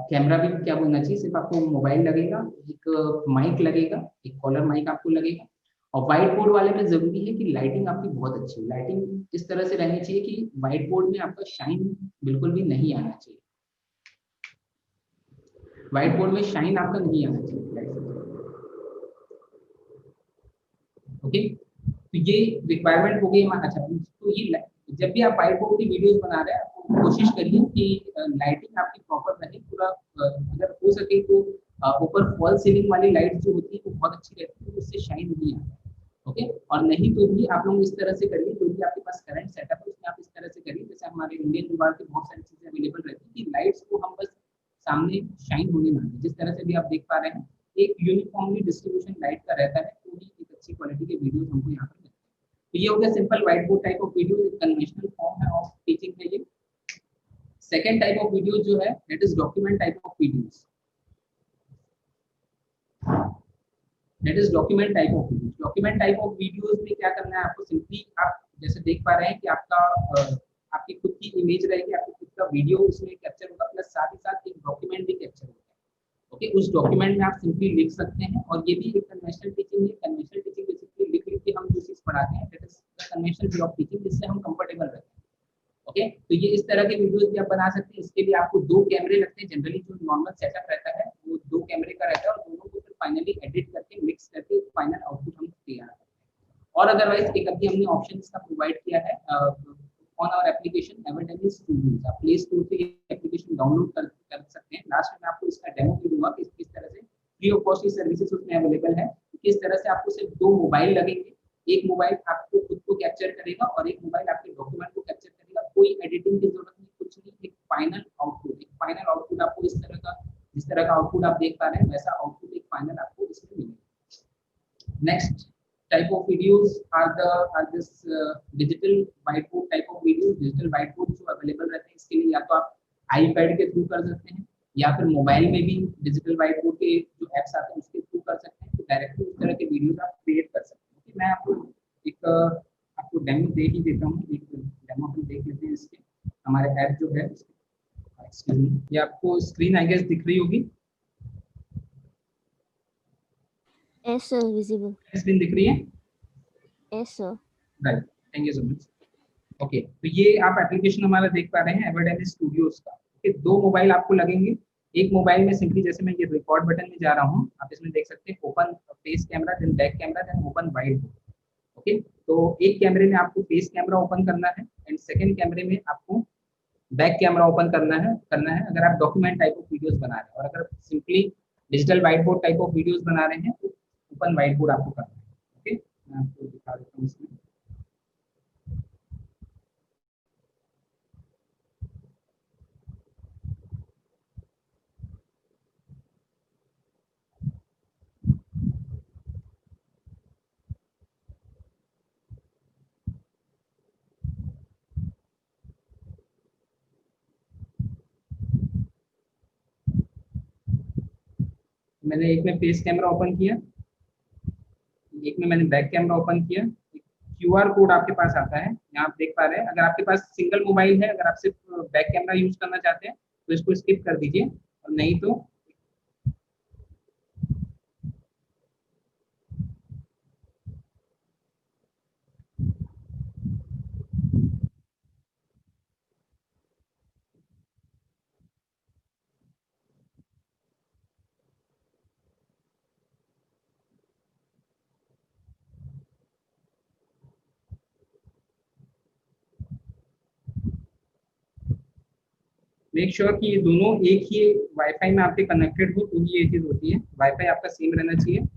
कैमरा भी क्या बोलना चाहिए, सिर्फ आपको मोबाइल लगेगा, एक माइक लगेगा, एक कॉलर माइक आपको लगेगा। और व्हाइट बोर्ड वाले में जरूरी है कि लाइटिंग आपकी बहुत अच्छी हो। लाइटिंग इस तरह से रहनी चाहिए कि व्हाइट बोर्ड में आपका शाइन बिल्कुल भी नहीं आना चाहिए, व्हाइट बोर्ड में शाइन आपका नहीं आना चाहिए। ओके, तो ये रिक्वायरमेंट हो गई हमारा। अच्छा, तो ये जब भी आप व्हाइट बोर्ड की वीडियोस बना रहे हैं, तो कोशिश करिए कि लाइटिंग आपकी प्रॉपर रहे पूरा। अगर हो सके तो ऊपर फॉल सीलिंग वाली लाइट जो होती है वो बहुत अच्छी रहती है, उससे शाइन नहीं आता है। ओके, और नहीं तो भी आप लोग इस तरह से करिए, जो भी आपके पास करंट सेटअप है उसमें आप इस तरह से करिए, जैसे हमारे इंडियन जुगाड़ की बहुत सारी चीजें अवेलेबल रहती है कि लाइट्स को हम बस सामने शाइन होने ना दें। जिस तरह से भी आप देख पा रहे हैं, एक यूनिफॉर्मली डिस्ट्रीब्यूशन लाइट का रहता है, तो ही एक अच्छी क्वालिटी के वीडियोस हमको यहाँ पर मिलते हैं। तो ये हो गया simple white board type of video, एक कन्वेंशनल फॉर्म है ऑफ टीचिंग है ये। सेकेंड टाइप ऑफ वीडियो जो है, that is document type of videos. That is document type of videos. Document type of videos में क्या करना है आपको, सिंपली आप जैसे देख पा रहे हैं कि आपका आपकी खुद की इमेज रहेगी, आपकी खुद का वीडियो उसमें कैप्चर होगा, प्लस साथ ही साथ एक डॉक्यूमेंट भी कैप्चर होगा। ओके, उस डॉक्यूमेंट में आप सिंपली लिख सकते हैं, और ये भी एक कन्वेंशनल टीचिंग है। कन्वेंशनल टीचिंग बेसिकली लिख लिख के हम जो चीज पढ़ाते हैं, that is the conventional way of teaching, जिससे हम कंफर्टेबल रहते हैं। ओके, तो ये इस तरह के वीडियोस भी आप बना सकते हैं। इसके लिए आपको दो कैमरे लगते हैं, जनरली जो नॉर्मल सेटअप रहता है वो दो कैमरे का रहता है, और दोनों को फिर फाइनली एडिट करके मिक्स करके फाइनल आउटपुट हम तैयार करते हैं। और अदरवाइज एक अभी हमने ऑप्शन का प्रोवाइड किया है on our application evidence studios. आप प्ले स्टोर से एप्लीकेशन डाउनलोड कर सकते हैं। लास्ट में आपको इसका डेमो भी दूंगा कि किस तरह से फ्री ऑफ कॉस्ट की सर्विसेज उसमें अवेलेबल है। किस तरह से आपको सिर्फ दो मोबाइल लगेंगे, एक मोबाइल आपको खुद को कैप्चर करेगा और एक मोबाइल आपके डॉक्यूमेंट को कैप्चर करेगा। कोई एडिटिंग की जरूरत नहीं, कुछ नहीं, एक फाइनल आउटपुट आपको इस तरह का, जिस तरह का आउटपुट आप देख पा रहे हैं वैसा आउटपुट एक फाइनल आपको इसमें मिलेगा। Next type of videos are this digital whiteboard type of videos। digital whiteboard जो अवेलेबल रहते हैं, इसके लिए या तो आप आईपैड के थ्रू कर सकते हैं, या फिर मोबाइल में भी डिजिटल whiteboard के जो एप्स आते हैं उसके थ्रू कर सकते हैं। तो डायरेक्टली उस तरह के वीडियोस आप क्रिएट कर सकते हैं। मैं आपको एक आपको डेमो दे ही देता हूँ। एक डेमो हम देख लेते हैं इसके, हमारे ऐप जो है ये आपको स्क्रीन आई गेस दिख रही होगी। Yes, sir, visible. स्क्रीन दिख रही है? Yes, sir. Right, thank you so much. Okay, तो ये आप एप्लीकेशन हमारा देख पा रहे हैं एविडेंस स्टूडियोज का। ओके, दो मोबाइल आपको लगेंगे। एक मोबाइल में सिंपली जैसे मैं ये रिकॉर्ड बटन में जा रहा हूँ, आप इसमें देख सकते हैं open face camera, then back camera, then open wide board. Okay, तो एक कैमरे में आपको फेस कैमरा ओपन करना है, एंड सेकंड कैमरे में आपको बैक कैमरा ओपन करना है अगर आप डॉक्यूमेंट टाइप ऑफ वीडियोस बना रहे हैं। और अगर simply digital white board type of videos बना रहे हैं तो ओपन व्हाइट बोर्ड आपको करना है। ओके, मैं आपको दिखा देता हूँ इसमें। मैंने एक में फेस कैमरा ओपन किया, एक में मैंने बैक कैमरा ओपन किया। क्यूआर कोड आपके पास आता है, यहाँ आप देख पा रहे हैं। अगर आपके पास सिंगल मोबाइल है, अगर आप सिर्फ बैक कैमरा यूज करना चाहते हैं तो इसको स्किप कर दीजिए, और नहीं तो मेक श्योर कि ये दोनों एक ही वाईफाई में आपके कनेक्टेड हो, तो ये चीज होती है, वाईफाई आपका सेम रहना चाहिए।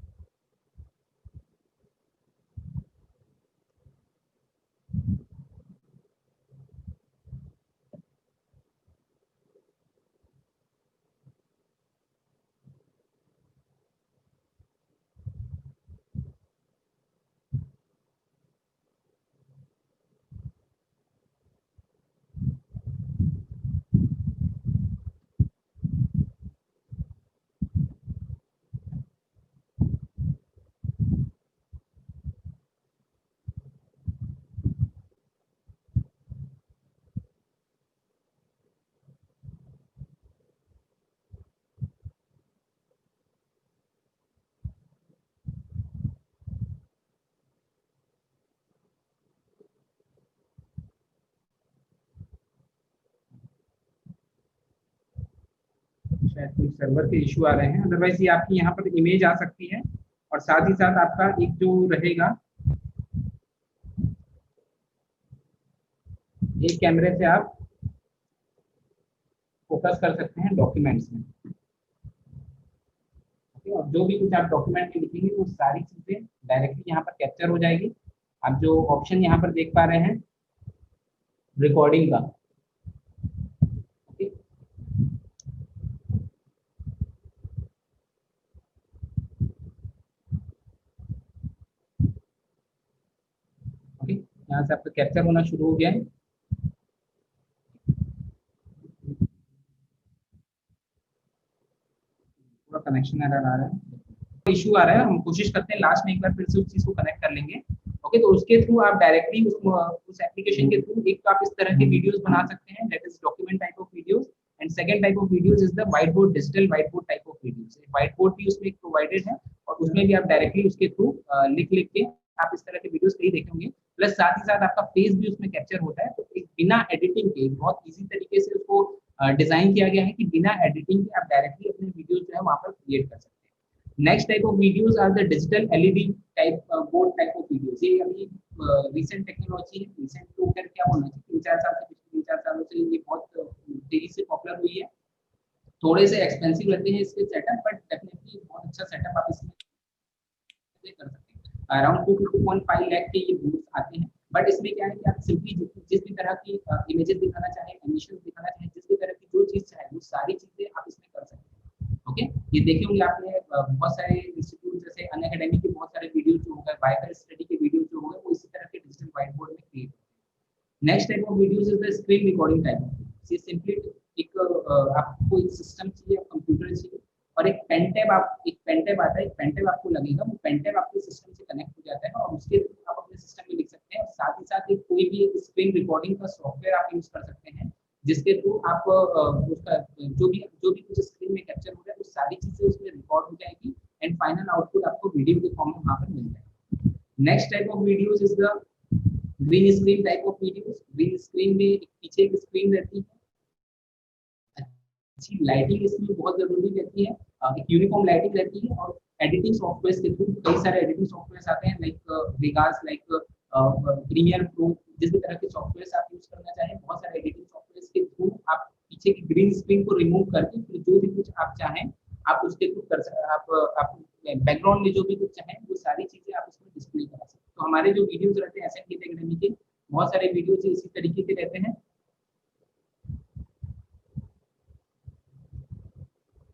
शायद कुछ सर्वर के इशू आ रहे हैं, अदरवाइज ये आपकी यहाँ पर इमेज आ सकती है, और साथ ही साथ आपका एक जो रहेगा, एक कैमरे से आप फोकस कर सकते हैं डॉक्यूमेंट्स में। और जो भी कुछ आप डॉक्यूमेंट में लिखेंगे वो सारी चीजें डायरेक्टली यहाँ पर कैप्चर हो जाएगी। आप जो ऑप्शन यहाँ पर देख पा रहे हैं रिकॉर्डिंग का, ओके, ओके, यहाँ से आपका कैप्चर होना शुरू हो गया है। पूरा कनेक्शन एरर आ रहा है, इशू आ रहा है, हम कोशिश करते हैं लास्ट में एक बार फिर से उस चीज को कनेक्ट कर लेंगे। ओके, तो उसके थ्रू आप डायरेक्टली उस एप्लीकेशन के थ्रू एक तो आप इस तरह के वीडियोस बना सकते हैं, that is document type of videos, and second type of videos is the white board, digital white board type of videos. White board भी उसमें प्रोवाइडेड है, और उसमें भी आप डायरेक्टली उसके थ्रू लिख लिख के आप इस तरह के वीडियोस कई देखे होंगे, प्लस साथ ही साथ आपका फेस भी उसमें कैप्चर होता है। तो एक बिना एडिटिंग के बहुत इजी तरीके से उसको डिजाइन किया गया है कि बिना एडिटिंग के आप डायरेक्टली अपने वीडियोस जो है वहां पर क्रिएट कर सकते हैं। Next type of videos are the digital LED type board type of videos. ये अभी रिसेंट टेक्नोलॉजी है, रिसेंट तो कर क्या बोलना चाहिए, 3-4 साल से, पिछले 3-4 सालों से ये बहुत तेजी से पॉपुलर हुई है। थोड़े से एक्सपेंसिव लगते हैं इसके सेटअप, बट डेफिनेटली बहुत अच्छा सेटअप आप इसमें कर सकते हैं। अराउंड 2 to 2.5 लाख के ये बोर्ड्स आते हैं, बट इसमें क्या है कि आप सिंपली जिस भी तरह की इमेजेस दिखाना चाहें, एनिमेशन दिखाना चाहें, जिस भी तरह की जो चीज चाहे वो सारी चीजें आप इसमें कर सकते हैं। ओके, ये देखे होंगे आपने बहुत सारे इंस्टीट्यूट जैसे अनअकैडमी के बहुत सारे वीडियोस जो हो गए, वाईफाई स्टडी के वीडियोस जो हो गए, वो इसी तरह के डिजिटल व्हाइट बोर्ड में क्रिएट होते हैं। Next type of videos is the screen recording type of videos. ये सिंपली एक आपको एक सिस्टम चाहिए, कंप्यूटर चाहिए, और एक पेन टैब, आप एक पेन टैब आता है, एक पेन टैब आपको लगेगा, वो पेन टैब आपके सिस्टम से कनेक्ट हो जाता है, और उसके थ्रू आप अपने सिस्टम में लिख सकते हैं। और साथ ही साथ एक कोई भी एक स्क्रीन रिकॉर्डिंग का सॉफ्टवेयर आप यूज कर सकते हैं, जिसके थ्रू आप उसका जो भी कुछ स्क्रीन में कैप्चर हो रहा है वो सारी चीजें उसमें रिकॉर्ड हो जाएगी, एंड फाइनल आउटपुट आपको वीडियो के फॉर्म में वहां पर मिल जाएगा। Next type of videos is the green screen type of videos. Green screen में पीछे एक स्क्रीन रहती है, अच्छी लाइटिंग इसमें बहुत जरूरी रहती है, एक यूनिफॉर्म लाइटिंग रहती है, और एडिटिंग सॉफ्टवेयर के थ्रू कई सारे एडिटिंग सॉफ्टवेयर आते हैं, like Vegas, like Premiere Pro, जिस भी तरह के सॉफ्टवेयर आप यूज करना चाहें, बहुत सारे एडिटिंग सॉफ्टवेयर के थ्रू आप पीछे की ग्रीन स्क्रीन को रिमूव करके फिर जो भी कुछ आप चाहें आप उसके थ्रू कर सकते, आप बैकग्राउंड में जो भी कुछ चाहें वो सारी चीजें आप उसमें डिस्प्ले करा सकते हैं। तो हमारे जो वीडियोज रहते हैं एसएन एकेडमी के, बहुत सारे वीडियोज इसी तरीके के रहते हैं।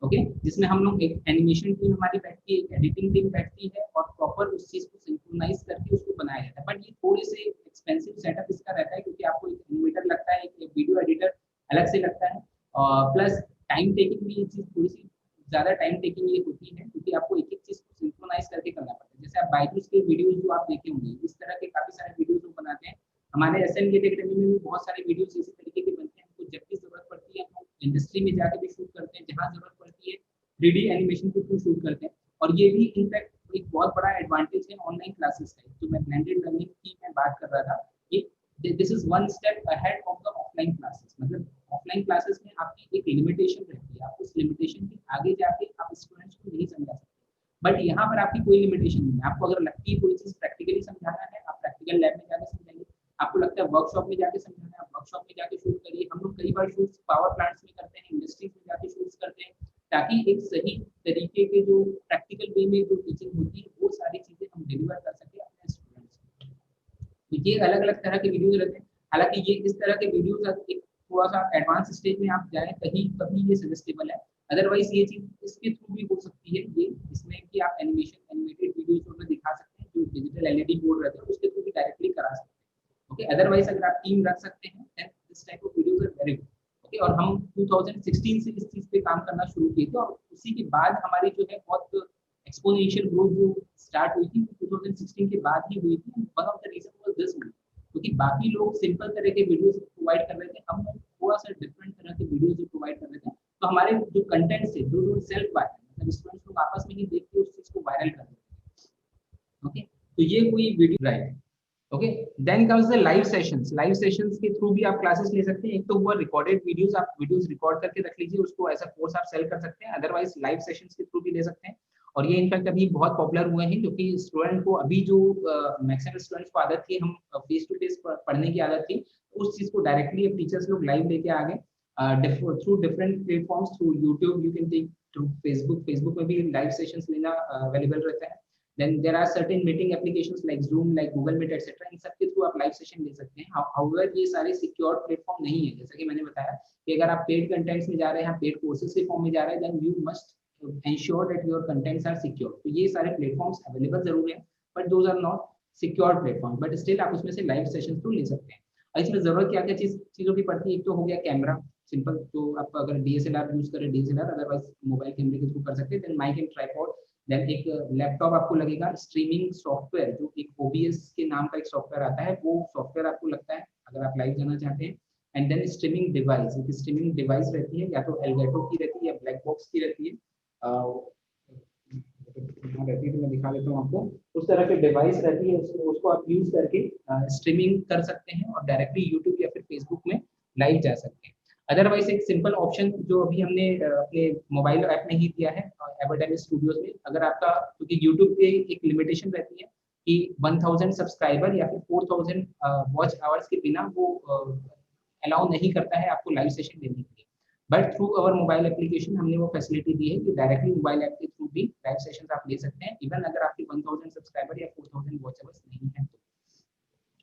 ओके, जिसमें हम लोग एक एनिमेशन टीम हमारी बैठती है, एक एडिटिंग टीम बैठती है, और प्रॉपर उस चीज को सिंक्रोनाइज करके उसको बनाया जाता है। बट ये थोड़े से एक्सपेंसिव सेटअप इसका रहता है, क्योंकि आपको एक एनिमेटर लगता है, एक वीडियो एडिटर अलग से लगता है, और प्लस टाइम टेकिंग भी ये चीज थोड़ी सी ज्यादा टाइम टेकिंग ये होती है, क्योंकि आपको एक एक चीज को सिंक्रोनाइज करके करना पड़ता है। जैसे आप बाइजूस के वीडियोज जो आप देखे होंगे, इस तरह के काफी सारे वीडियोज वो बनाते हैं। हमारे एसएन एकेडमी में भी बहुत सारे वीडियोज इसी तरीके के बनते हैं। हमको जब भी जरूरत पड़ती है हम इंडस्ट्री में जाके भी शूट करते हैं, जहाँ जरूरत पड़ती है 3D एनिमेशन के थ्रू शूट करते हैं। और ये भी इनफैक्ट एक बहुत बड़ा एडवांटेज है ऑनलाइन क्लासेस का, जो मैं ब्लेंडेड लर्निंग की मैं बात कर रहा था। ये this is one step ahead of the offline classes. मतलब ऑफलाइन क्लासेस में आपकी एक लिमिटेशन रहती है, आप उस लिमिटेशन के आगे जाके आप स्टूडेंट्स को नहीं समझा सकते, बट यहाँ पर आपकी कोई लिमिटेशन नहीं है। आपको अगर लगती है कोई चीज प्रैक्टिकली समझाना है, आप प्रैक्टिकल लैब में जाके समझाइए। आपको लगता है वर्कशॉप में जाके समझाना है, आप वर्कशॉप में जाके शूट करिए। हम लोग कई बार शूट्स पावर प्लांट्स में करते हैं, इंडस्ट्रीज में जाके शूट्स करते हैं, ताकि एक सही तरीके के जो प्रैक्टिकल वे में जो टीचिंग होती है वो सारी चीजें हम डिलीवर कर सके अपने स्टूडेंट्स को। तो ये अलग अलग तरह के वीडियोज रहते हैं। हालांकि ये इस तरह के वीडियोज एक थोड़ा सा एडवांस स्टेज में आप जाए कहीं कभी ये सजेस्टेबल है, अदरवाइज ये चीज इसके थ्रू भी हो सकती है। ये इसमें कि आप एनिमेशन एनिमेटेड वीडियोज में दिखा सकते हैं, जो डिजिटल एलईडी बोर्ड रहते हैं उसके थ्रू भी डायरेक्टली करा सकते हैं। ओके, अदरवाइज अगर आप टीम रख सकते हैं then this type of videos are very good. Okay, और हम 2016 से इस चीज पे काम करना शुरू किए थे, और उसी के बाद हमारी जो है बहुत एक्सपोनेंशियल ग्रोथ जो स्टार्ट हुई थी 2016 के बाद ही हुई थी। One of the reason was this, क्योंकि बाकी लोग सिंपल तरह के वीडियोस प्रोवाइड कर रहे थे, हम लोग थोड़ा सा डिफरेंट तरह के वीडियोस प्रोवाइड कर रहे थे। तो हमारे जो कंटेंट से जो सेल्फ वायरल, मतलब स्टूडेंट्स लोग आपस में ही देख के उस चीज को वायरल कर रहे थे। ओके, तो ये कोई video right. Okay, then comes the live sessions. Live sessions के थ्रू भी आप क्लासेस ले सकते हैं। एक तो हुआ रिकॉर्डेड वीडियोस, आप वीडियोस रिकॉर्ड करके रख लीजिए, उसको एज अ कोर्स आप सेल कर सकते हैं। अदरवाइज लाइव सेशंस के थ्रू भी ले सकते हैं, और ये इनफैक्ट अभी बहुत पॉपुलर हुए हैं, क्योंकि स्टूडेंट को अभी जो मैक्सिमम स्टूडेंट्स को आदत थी, हम फेस टू फेस पढ़ने की आदत थी, उस चीज को डायरेक्टली अब टीचर्स लोग लाइव लेके आ गए through different platforms, through YouTube, you can take through Facebook में भी लाइव सेशंस लेना अवेलेबल रहता है। Then there are certain meeting applications like Zoom, like Google Meet, etc. इन सब के थ्रू आप लाइव सेशन ले सकते हैं। However, ये सारे सिक्योर प्लेटफॉर्म नहीं है। जैसा कि मैंने बताया कि अगर आप पेड कंटेंट्स में जा रहे हैं, पेड कोर्सेज के फॉर्म में जा रहे हैं, then you must ensure that your contents are secure। तो ये सारे प्लेटफॉर्म्स अवेलेबल जरूर हैं, but those are not secure platform, but still आप उसमें से लाइव सेशन थ्रू ले सकते हैं। और इसमें जरूरत क्या क्या चीजों की पड़ती है? एक तो हो गया कैमरा, सिंपल, तो आप अगर डीएसएलआर यूज करें डीएसएलआर, अदरवाइज मोबाइल कैमरे के थ्रू कर सकते हैं। Then mic and tripod, then एक लैपटॉप आपको लगेगा, स्ट्रीमिंग सॉफ्टवेयर जो एक OBS के नाम का एक सॉफ्टवेयर आता है, वो सॉफ्टवेयर आपको लगता है अगर आप लाइव जाना चाहते हैं। एंड देन स्ट्रीमिंग डिवाइस, एक स्ट्रीमिंग डिवाइस रहती है, या तो एल्गाटो की रहती है या ब्लैक बॉक्स की रहती है। यहाँ रहती है तो मैं दिखा देता हूँ आपको। उस तरह की डिवाइस रहती है, उसको आप यूज करके स्ट्रीमिंग कर सकते हैं और डायरेक्टली यूट्यूब या फिर फेसबुक में लाइव जा सकते हैं। अदरवाइज एक सिंपल ऑप्शन जो अभी हमने अपने मोबाइल ऐप में ही दिया है एवर्टाइज स्टूडियोज में, अगर आपका, क्योंकि यूट्यूब पे एक लिमिटेशन रहती है कि 1000 सब्सक्राइबर या फिर 4000 वॉच आवर्स के बिना वो अलाउ नहीं करता है आपको लाइव सेशन देने के लिए। But through our mobile application हमने वो फैसिलिटी दी है कि डायरेक्टली मोबाइल ऐप के थ्रू भी लाइव सेशन आप ले सकते हैं, इवन अगर आपके 1000 सब्सक्राइबर या 4000 वॉच आवर्स नहीं है तो।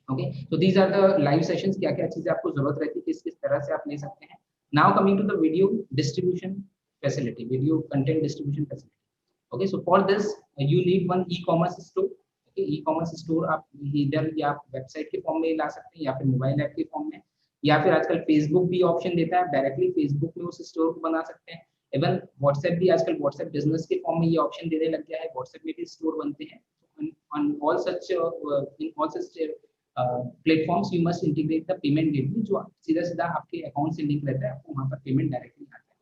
ओके, तो these are the live sessions, क्या क्या चीजें आपको जरूरत रहती है, किस किस तरह से आप ले सकते हैं। Now coming to the video distribution facility, video content distribution facility. Okay, so for this you need one e-commerce store. Okay, e-commerce store आप इधर या वेबसाइट के फॉर्म में ला सकते हैं या फिर मोबाइल ऐप के फॉर्म में, या फिर आजकल फेसबुक भी ऑप्शन देता है, डायरेक्टली फेसबुक में उस स्टोर को बना सकते हैं। इवन व्हाट्सएप भी आजकल व्हाट्सएप बिजनेस के फॉर्म में ये ऑप्शन देने लग गया है, व्हाट्सएप में भी स्टोर बनते हैं। On all such in all such platforms you must integrate the payment gateway, जो सीधा सीधा आपके अकाउंट से लिंक रहता है, आपको वहां पर पेमेंट डायरेक्टली आता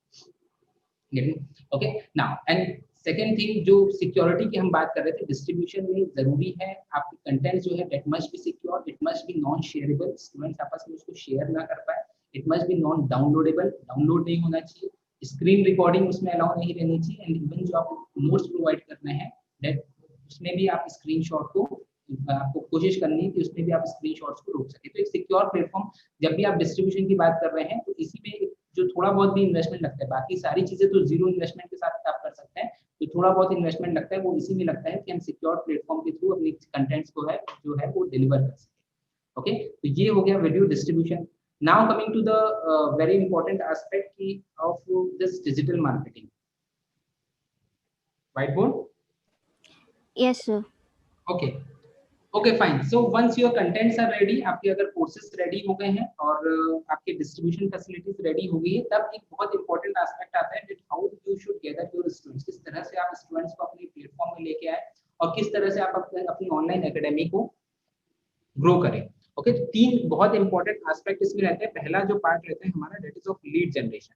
है। Okay, now and second thing, जो सिक्योरिटी की हम बात कर रहे थे, डिस्ट्रीब्यूशन में जरूरी है आपके कंटेंट जो है that must be secure, it must be non shareable, students आपस में उसको शेयर ना कर पाए। It must be non downloadable, download नहीं होना चाहिए। स्क्रीन रिकॉर्डिंग उसमें अलाउ नहीं रहनी चाहिए। एंड इवन जो आप नोट्स प्रोवाइड करना है दैट उसमें भी आप स्क्रीनशॉट को, आपको कोशिश करनी है कि उसमें भी आप स्क्रीनशॉट्स को रोक सके। तो एक सिक्योर प्लेटफॉर्म, जब भी आप डिस्ट्रीब्यूशन की बात कर रहे हैं तो इसी में जो थोड़ा बहुत भी इन्वेस्टमेंट लगता है, बाकी सारी चीजें तो जीरो इन्वेस्टमेंट के साथ आप कर सकते हैं, तो थोड़ा बहुत इन्वेस्टमेंट लगता है वो इसी में लगता है कि हम सिक्योर प्लेटफॉर्म के थ्रू अपनी कंटेंट्स को है जो है वो डिलीवर कर सके। ओके, तो ये हो गया video distribution. Now coming to the very important aspect of this digital marketing. White board? Yes, sir. Okay, okay fine. So once your contents are ready, आपके अगर कोर्सेज रेडी हो गए हैं और आपके डिस्ट्रीब्यूशन फैसिलिटीज रेडी हो गई है, तब एक बहुत इंपॉर्टेंट एस्पेक्ट आता है that how you should gather your students, किस तरह से आप स्टूडेंट्स को अपने प्लेटफॉर्म में लेके आए और किस तरह से आप अपनी ऑनलाइन एकेडमी को ग्रो करें। ओके, तो तीन बहुत इंपॉर्टेंट एस्पेक्ट इसमें रहते हैं। पहला जो पार्ट रहता है हमारा, that is of lead generation.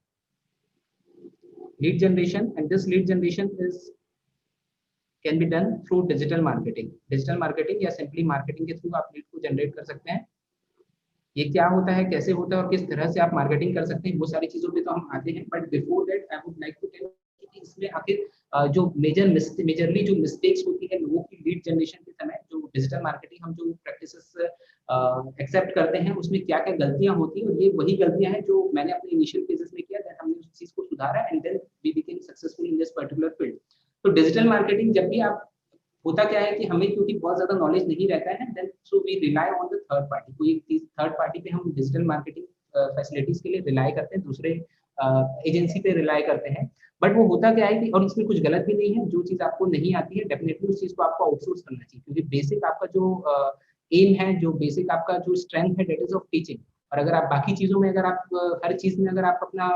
Lead generation, and this lead generation is can be done through digital marketing या simply marketing के थ्रू आप लीड को जनरेट कर सकते हैं। ये क्या होता है, कैसे होता है और किस तरह से आप मार्केटिंग कर सकते हैं, वो सारी चीजों पे तो हम आते हैं। But before that I would like to tell कि इसमें आखिर जो मेजरली जो मिस्टेक्स होती है लोगों की लीड जनरेशन के समय, जो डिजिटल मार्केटिंग हम जो प्रैक्टिसेस एक्सेप्ट करते हैं उसमें क्या क्या गलतियां होती हैं, और ये वही गलतियां हैं जो मैंने अपने इनिशियल फेजेस में किया, देन हमने उस चीज को सुधारा and then we became successful in this particular field. तो डिजिटल मार्केटिंग जब भी आप, होता क्या है कि हमें क्योंकि बहुत ज्यादा नॉलेज नहीं रहता है, then so we rely on the third party, कोई थर्ड पार्टी पे हम डिजिटल मार्केटिंग फैसिलिटीज के लिए रिलाई करते हैं, दूसरे एजेंसी पे रिलाई करते हैं। बट वो होता क्या है कि, और इसमें कुछ गलत भी नहीं है, जो चीज आपको नहीं आती है डेफिनेटली उस चीज को आपको आउटसोर्स करना चाहिए, क्योंकि बेसिक आपका जो एम है, जो बेसिक आपका जो स्ट्रेंथ है, डेट इज ऑफ टीचिंग। और अगर आप बाकी चीजों में, अगर आप हर चीज में अगर आप अपना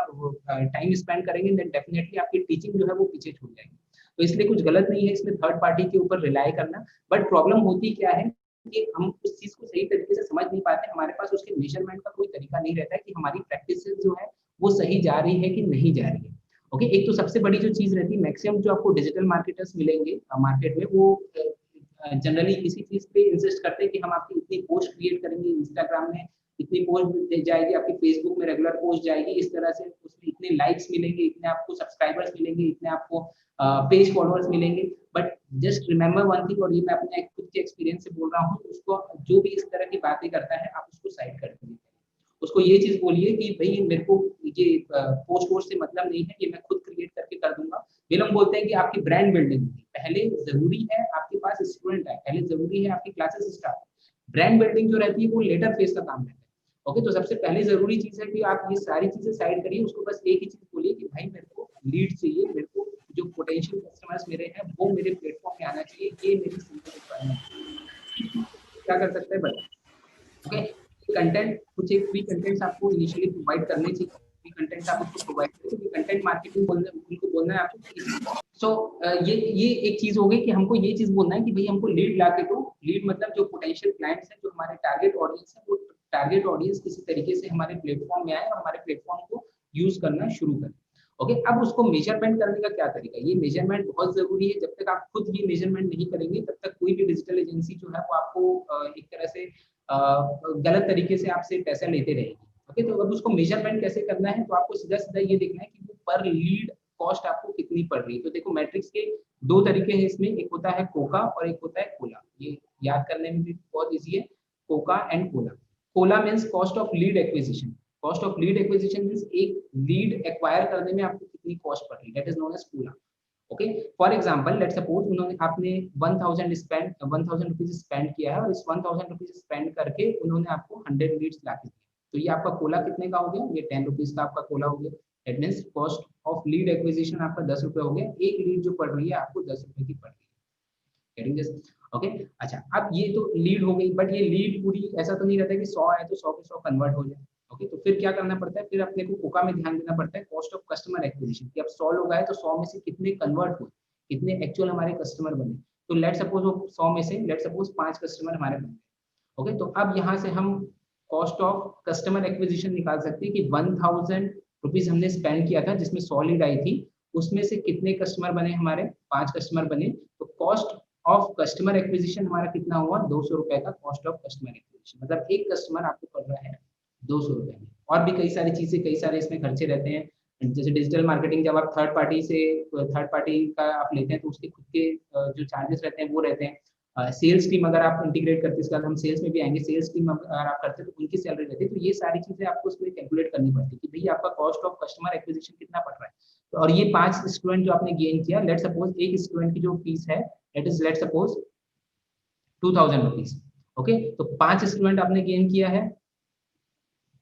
टाइम स्पेंड करेंगे, देन डेफिनेटली आपकी टीचिंग जो है वो पीछे छूट जाएगी। तो इसलिए कुछ गलत नहीं है इसमें थर्ड पार्टी के ऊपर रिलाई करना। बट प्रॉब्लम होती क्या है कि हम उस चीज को सही तरीके से समझ नहीं पाते, हमारे पास उसके मेजरमेंट का कोई तरीका नहीं रहता है कि हमारी प्रैक्टिस जो है वो सही जा रही है कि नहीं जा रही है। ओके, एक तो सबसे बड़ी जो चीज रहती है, मैक्सिमम जो आपको डिजिटल मार्केटर्स मिलेंगे मार्केट में, वो जनरली इसी चीज पे इंसिस्ट करते हैं कि हम आपकी इतनी पोस्ट क्रिएट करेंगे इंस्टाग्राम में, इतनी पोस्ट जाएगी आपकी, फेसबुक में रेगुलर पोस्ट जाएगी, इस तरह से उसमें इतने लाइक्स मिलेंगे, इतने आपको सब्सक्राइबर्स मिलेंगे, इतने आपको पेज फॉलोअर्स मिलेंगे। But just remember one thing, और ये मैं अपने खुद के एक्सपीरियंस से बोल रहा हूँ, उसको जो भी इस तरह की बातें करता है आप उसको साइड कर दीजिए, उसको ये चीज बोलिए कि भाई मेरे को ये पोस्ट वोस्ट से मतलब नहीं है, ये मैं खुद क्रिएट करके कर दूंगा। विलम बोलते हैं कि आपकी ब्रांड बिल्डिंग पहले जरूरी है, आपके पास स्टूडेंट है पहले जरूरी है, आपकी क्लासेस स्टार्ट, ब्रांड बिल्डिंग जो रहती है वो लेटर फेज का काम रहता है। ओके, तो सबसे पहले जरूरी चीज है कि आप ये सारी चीजें साइड करिए, उसको बस एक ही चीज बोलिए कि भाई मेरे को लीड चाहिए, मेरे को जो पोटेंशियल कस्टमर्स मेरे हैं वो मेरे प्लेटफॉर्म पे आना चाहिए, ये मेरी सिंपल रिक्वायरमेंट। क्या कर सकते हैं बता। ओके, कंटेंट, कुछ एक फ्री कंटेंट्स आपको इनिशियली प्रोवाइड करने चाहिए, फ्री कंटेंट्स आप उसको प्रोवाइड करें, क्योंकि कंटेंट मार्केटिंग बोलना, उनको बोलना है आपको। सो ये एक चीज हो गई कि हमको ये चीज बोलना है कि भाई हमको लीड ला के दो, लीड मतलब जो पोटेंशियल क्लाइंट्स हैं, जो हमारे टारगेट ऑडियंस है, वो टारगेट ऑडियंस किसी तरीके से हमारे प्लेटफॉर्म में आए और हमारे प्लेटफॉर्म को यूज करना शुरू करें। ओके, अब उसको मेजरमेंट करने का क्या तरीका, ये मेजरमेंट बहुत जरूरी है। जब तक आप खुद ये मेजरमेंट नहीं करेंगे, तब तक कोई भी डिजिटल एजेंसी जो है वो आपको एक तरह से गलत तरीके से आपसे पैसा लेते रहेगी। ओके, तो अब उसको मेजरमेंट कैसे करना है, तो आपको सीधा सीधा ये देखना है कि वो पर लीड कॉस्ट आपको कितनी पड़ रही है। तो देखो, मैट्रिक्स के दो तरीके हैं इसमें, एक होता है कोका और एक होता है कोला, ये याद करने में भी बहुत ईजी है, coca and cola. Cola means cost of lead acquisition, cost of lead acquisition means एक लीड एक्वायर करने में आपको कितनी कॉस्ट पड़ रही है, that is known as cola. Okay, for example let suppose उन्होंने, आपने 1000 रुपीज स्पेंड किया है, और इस 1000 रुपीज स्पेंड करके उन्होंने आपको 100 लीड्स ला के दिए, तो ये आपका कोला कितने का हो गया, ये 10 रुपीज का आपका कोला हो गया। That means cost of lead acquisition आपका 10 रुपए हो गया, एक लीड जो पड़ रही है आपको 10 रुपए की पड़ रही है। Getting this? ओके, अच्छा, अब ये तो लीड हो गई, बट ये लीड पूरी ऐसा तो नहीं रहता कि 100 आए तो 100 के 100 कन्वर्ट हो जाए। ओके, तो फिर क्या करना पड़ता है, फिर अपने को कोका में ध्यान देना पड़ता है कॉस्ट ऑफ कस्टमर एक्विजिशन, कि अब 100 लोग आए तो 100 में से कितने कन्वर्ट हुए, कितने एक्चुअल हमारे कस्टमर बने। तो लेट सपोज वो 100 में से लेट सपोज 5 कस्टमर हमारे बने। ओके, तो अब यहाँ से हम कॉस्ट ऑफ कस्टमर एक्विजिशन निकाल सकते हैं कि 1000 रुपीज हमने स्पेंड किया था, जिसमें 100 लीड आई थी, उसमें से कितने कस्टमर बने हमारे, 5 कस्टमर बने। तो कॉस्ट ऑफ कस्टमर एक्विजिशन हमारा कितना हुआ, 200 रुपए का कॉस्ट ऑफ कस्टमर एक्विजिशन, मतलब एक कस्टमर आपको पड़ रहा है 200 रुपए में। और भी कई सारी चीजें, कई सारे इसमें खर्चे रहते हैं, जैसे डिजिटल मार्केटिंग, जब आप थर्ड पार्टी का आप लेते हैं तो उसके खुद के जो चार्जेस रहते हैं वो रहते हैं। सेल्स टीम अगर आप इंटीग्रेट करते हैं, इसके बाद हम सेल्स में भी आएंगे, सेल्स टीम अगर आप करते हैं तो उनकी सैलरी रहती है। तो ये सारी चीजें आपको उसमें कैलकुलेट करनी पड़ती है कि भाई आपका कॉस्ट ऑफ कस्टमर एक्विजिशन कितना पड़ रहा है। तो और ये 5 स्टूडेंट जो आपने गेन किया, लेट सपोज एक स्टूडेंट की जो फीस है that is let suppose 2000 rupees. Okay, तो 5 स्टूडेंट आपने गेन किया है,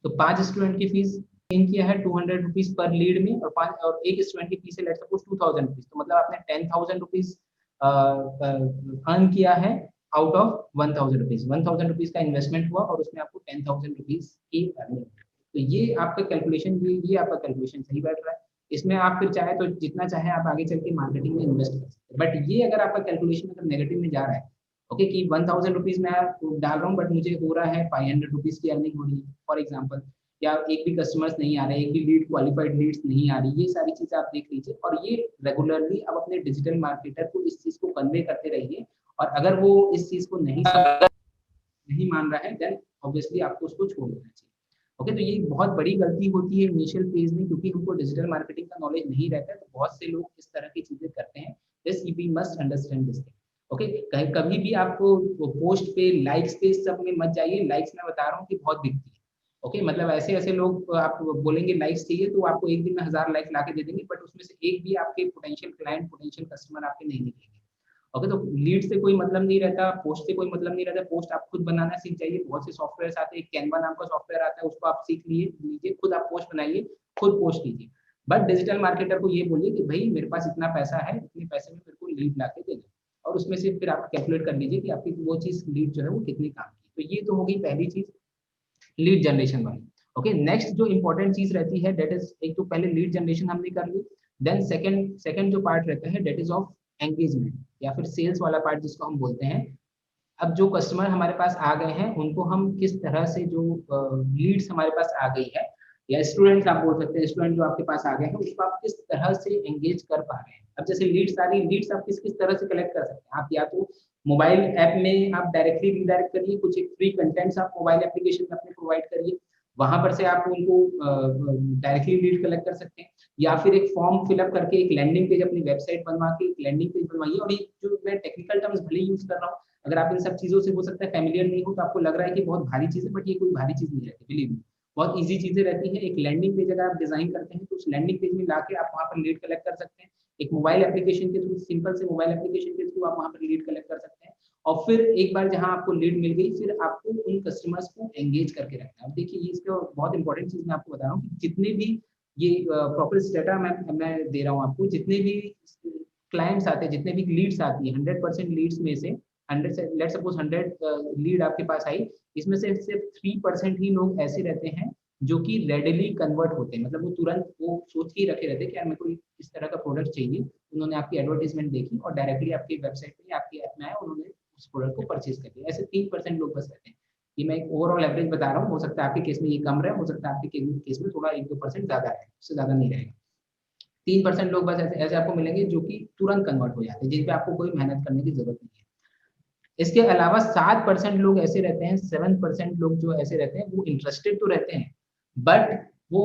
तो 5 स्टूडेंट की फीस गेन किया है 200 रुपीज पर लीड में, और 5 और एक स्टूडेंट की फीस है लेट सपोज 2000 रुपीज, तो मतलब आपने 10,000 रुपीज अर्न किया है आउट ऑफ 1000 रुपीज। 1000 रुपीज का इन्वेस्टमेंट हुआ और उसमें आपको 10,000 रुपीज की अर्निंग। तो ये आपका कैलकुलेशन, ये आपका कैलकुलेशन सही बैठ रहा है। इसमें आप फिर चाहे तो जितना चाहे आप आगे चल के मार्केटिंग में इन्वेस्ट कर सकते हैं, बट ये अगर आपका कैलकुलेशन अगर नेगेटिव में जा रहा है, ओके, कि 1000 रुपीज मैं डाल रहा हूँ बट मुझे हो रहा है 500 रुपीज की अर्निंग हो रही है फॉर एग्जाम्पल, या एक भी कस्टमर्स नहीं आ रहे, एक भी लीड क्वालिफाइड लीड्स नहीं आ रही, ये सारी चीजें आप देख लीजिए। और ये रेगुलरली अब अपने डिजिटल मार्केटर को इस चीज को कन्वे करते रहिए, और अगर वो इस चीज को नहीं मान रहा है, देन ऑब्वियसली आपको उसको छोड़ देना चाहिए। ओके, तो ये बहुत बड़ी गलती होती है इनिशियल फेज में, क्योंकि हमको डिजिटल मार्केटिंग का नॉलेज नहीं रहता है, तो बहुत से लोग इस तरह की चीजें करते हैं। This we must understand this thing. Okay, कभी भी आपको पोस्ट पे लाइक्स पे सब में मत जाइए, लाइक्स मैं बता रहा हूँ कि बहुत दिखती है। ओके, मतलब ऐसे ऐसे लोग आप बोलेंगे लाइक्स चाहिए तो आपको एक दिन में 1000 लाइक ला के दे देंगे, बट उसमें से एक भी आपके पोटेंशियल क्लाइंट पोटेंशियल कस्टमर आपके नहीं निकलेंगे। ओके, तो लीड से कोई मतलब नहीं रहता, पोस्ट से कोई मतलब नहीं रहता, पोस्ट आप खुद बनाना सीख जाइए, बहुत से सॉफ्टवेयर आते हैं, कैनवा नाम का सॉफ्टवेयर आता है, उसको आप सीख लीजिए, खुद आप पोस्ट बनाइए, खुद पोस्ट कीजिए। बट डिजिटल मार्केटर को ये बोलिए कि भाई मेरे पास इतना पैसा है, इतने पैसे में मेरे को लीड ला के दे दो, और उसमें से फिर आप कैलकुलेट कर लीजिए कि आपकी वो चीज लीड जो है वो कितने काम की। तो ये तो होगी पहली चीज, लीड जनरेशन वाली। ओके, नेक्स्ट जो इंपॉर्टेंट चीज रहती है दैट इज, एक तो पहले लीड जनरेशन हमने कर ली, देन सेकंड सेकंड जो पार्ट रहता है दैट इज ऑफ एंगेजमेंट या फिर सेल्स वाला पार्ट जिसको हम बोलते हैं। अब जो कस्टमर हमारे पास आ गए हैं उनको हम किस तरह से, जो लीड्स हमारे पास आ गई है, या स्टूडेंट्स आप बोल सकते हैं, स्टूडेंट जो आपके पास आ गए हैं उसको आप किस तरह से एंगेज कर पा रहे हैं। अब जैसे लीड्स आ रही, लीड्स आप किस किस तरह से कलेक्ट कर सकते हैं, आप या तो मोबाइल ऐप में आप डायरेक्टली रिडायरेक्ट करिए, कुछ एक फ्री कंटेंट्स आप मोबाइल एप्लीकेशन में अपने प्रोवाइड करिए, वहां पर से आप उनको डायरेक्टली लीड कलेक्ट कर सकते हैं, या फिर एक फॉर्म फिलअप करके एक लैंडिंग पेज अपनी वेबसाइट बनवा के एक लैंडिंग पेज बनवाइए। और ये जो मैं टेक्निकल टर्म्स भले यूज कर रहा हूँ, अगर आप इन सब चीजों से हो सकता है फैमिलियर नहीं हो तो आपको लग रहा है कि बहुत भारी चीज है, बट ये कोई भारी चीज नहीं रहती, बिलीव मी, बहुत इजी चीजें रहती है। एक लैंडिंग पेज अगर आप डिजाइन करते हैं तो उस लैंडिंग पेज में लाके आप वहां पर लीड कलेक्ट कर सकते हैं, एक मोबाइल एप्लीकेशन के थ्रू, सिंपल से मोबाइल एप्लीकेशन के थ्रू आप वहां पर लीड कलेक्ट कर सकते हैं। और फिर एक बार जहां आपको लीड मिल गई, फिर आपको उन कस्टमर्स को एंगेज करके रखना है। अब देखिए, ये इसका बहुत इंपॉर्टेंट चीज मैं आपको बता रहा हूँ कि जितने भी ये प्रॉपर डाटा मैं दे रहा हूँ आपको, जितने भी क्लाइंट्स आते हैं, जितने भी लीड्स आती है, 100% लीड्स में से 100 से लेट सपोज 100 लीड आपके पास आई, इसमें से सिर्फ 3% ही लोग ऐसे रहते हैं जो कि रेडिली कन्वर्ट होते हैं, मतलब वो तुरंत वो सोच के ही रखे रहते हैं कि यार मेरे को इस तरह का प्रोडक्ट चाहिए, उन्होंने आपकी एडवर्टाइजमेंट देखी और डायरेक्टली आपकी वेबसाइट पे आपकी ऐप में आए, उन्होंने उस प्रोडक्ट को परचेज कर लिया। ऐसे 3% लोग बस रहते हैं। ये मैं एक ओवरऑल एवरेज बता रहा हूँ, हो सकता है आपके केस में ये कम रहे, हो सकता है आपके केस में थोड़ा 1-2% ज्यादा है, उससे ज्यादा नहीं रहेगा। 3% लोग बस ऐसे ऐसे आपको मिलेंगे जो कि तुरंत कन्वर्ट हो जाते हैं, जिन पे आपको कोई मेहनत करने की जरूरत नहीं है। इसके अलावा 7% लोग ऐसे रहते हैं, 7% लोग जो ऐसे रहते हैं वो इंटरेस्टेड तो रहते हैं, बट वो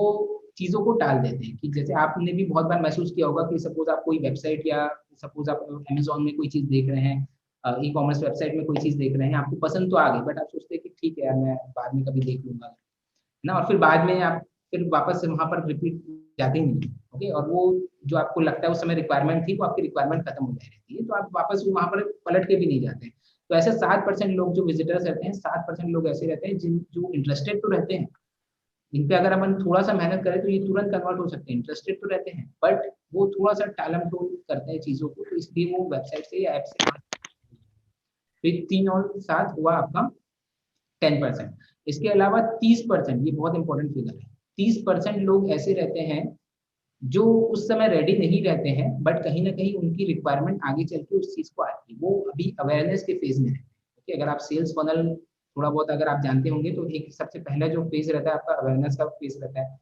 चीजों को टाल देते हैं। कि जैसे आपने भी बहुत बार महसूस किया होगा कि सपोज आप कोई वेबसाइट या सपोज आप अमेजोन में कोई चीज देख रहे हैं, ई कॉमर्स वेबसाइट में कोई चीज देख रहे हैं, आपको पसंद तो आ गई, बट आप सोचते हैं कि ठीक है यार मैं बाद में कभी देख लूंगा ना, और फिर बाद में आप फिर वापस से वहां पर रिपीट जाते ही नहीं। ओके, और वो जो आपको लगता है उस समय रिक्वायरमेंट थी वो आपकी रिक्वायरमेंट खत्म हो जाती रहती है, तो आप वापस वहां पर पलट के भी नहीं जाते। तो ऐसे 7% लोग जो विजिटर्स रहते हैं, 7% लोग ऐसे रहते हैं जिन जो इंटरेस्टेड तो रहते हैं, इन पे अगर अपन थोड़ा सा मेहनत करें तो ये तुरंत कन्वर्ट हो सकते हैं, इंटरेस्टेड तो रहते हैं, बट वो थोड़ा सा टालम टोल करते हैं चीजों को, तो इसलिए वो वेबसाइट से या ऐप से। फिर 3 और 7 हुआ आपका 10%। इसके अलावा 30%, ये बहुत इंपॉर्टेंट फिगर है, 30% लोग ऐसे रहते हैं जो उस समय रेडी नहीं रहते हैं, बट कहीं ना कहीं उनकी रिक्वायरमेंट आगे चल के उस चीज को आती है, वो अभी अवेयरनेस के फेज में है। ओके, अगर आप सेल्स फनल थोड़ा बहुत अगर आप जानते होंगे तो एक सबसे पहला जो फेज रहता है आपका अवेयरनेस का फेज रहता है,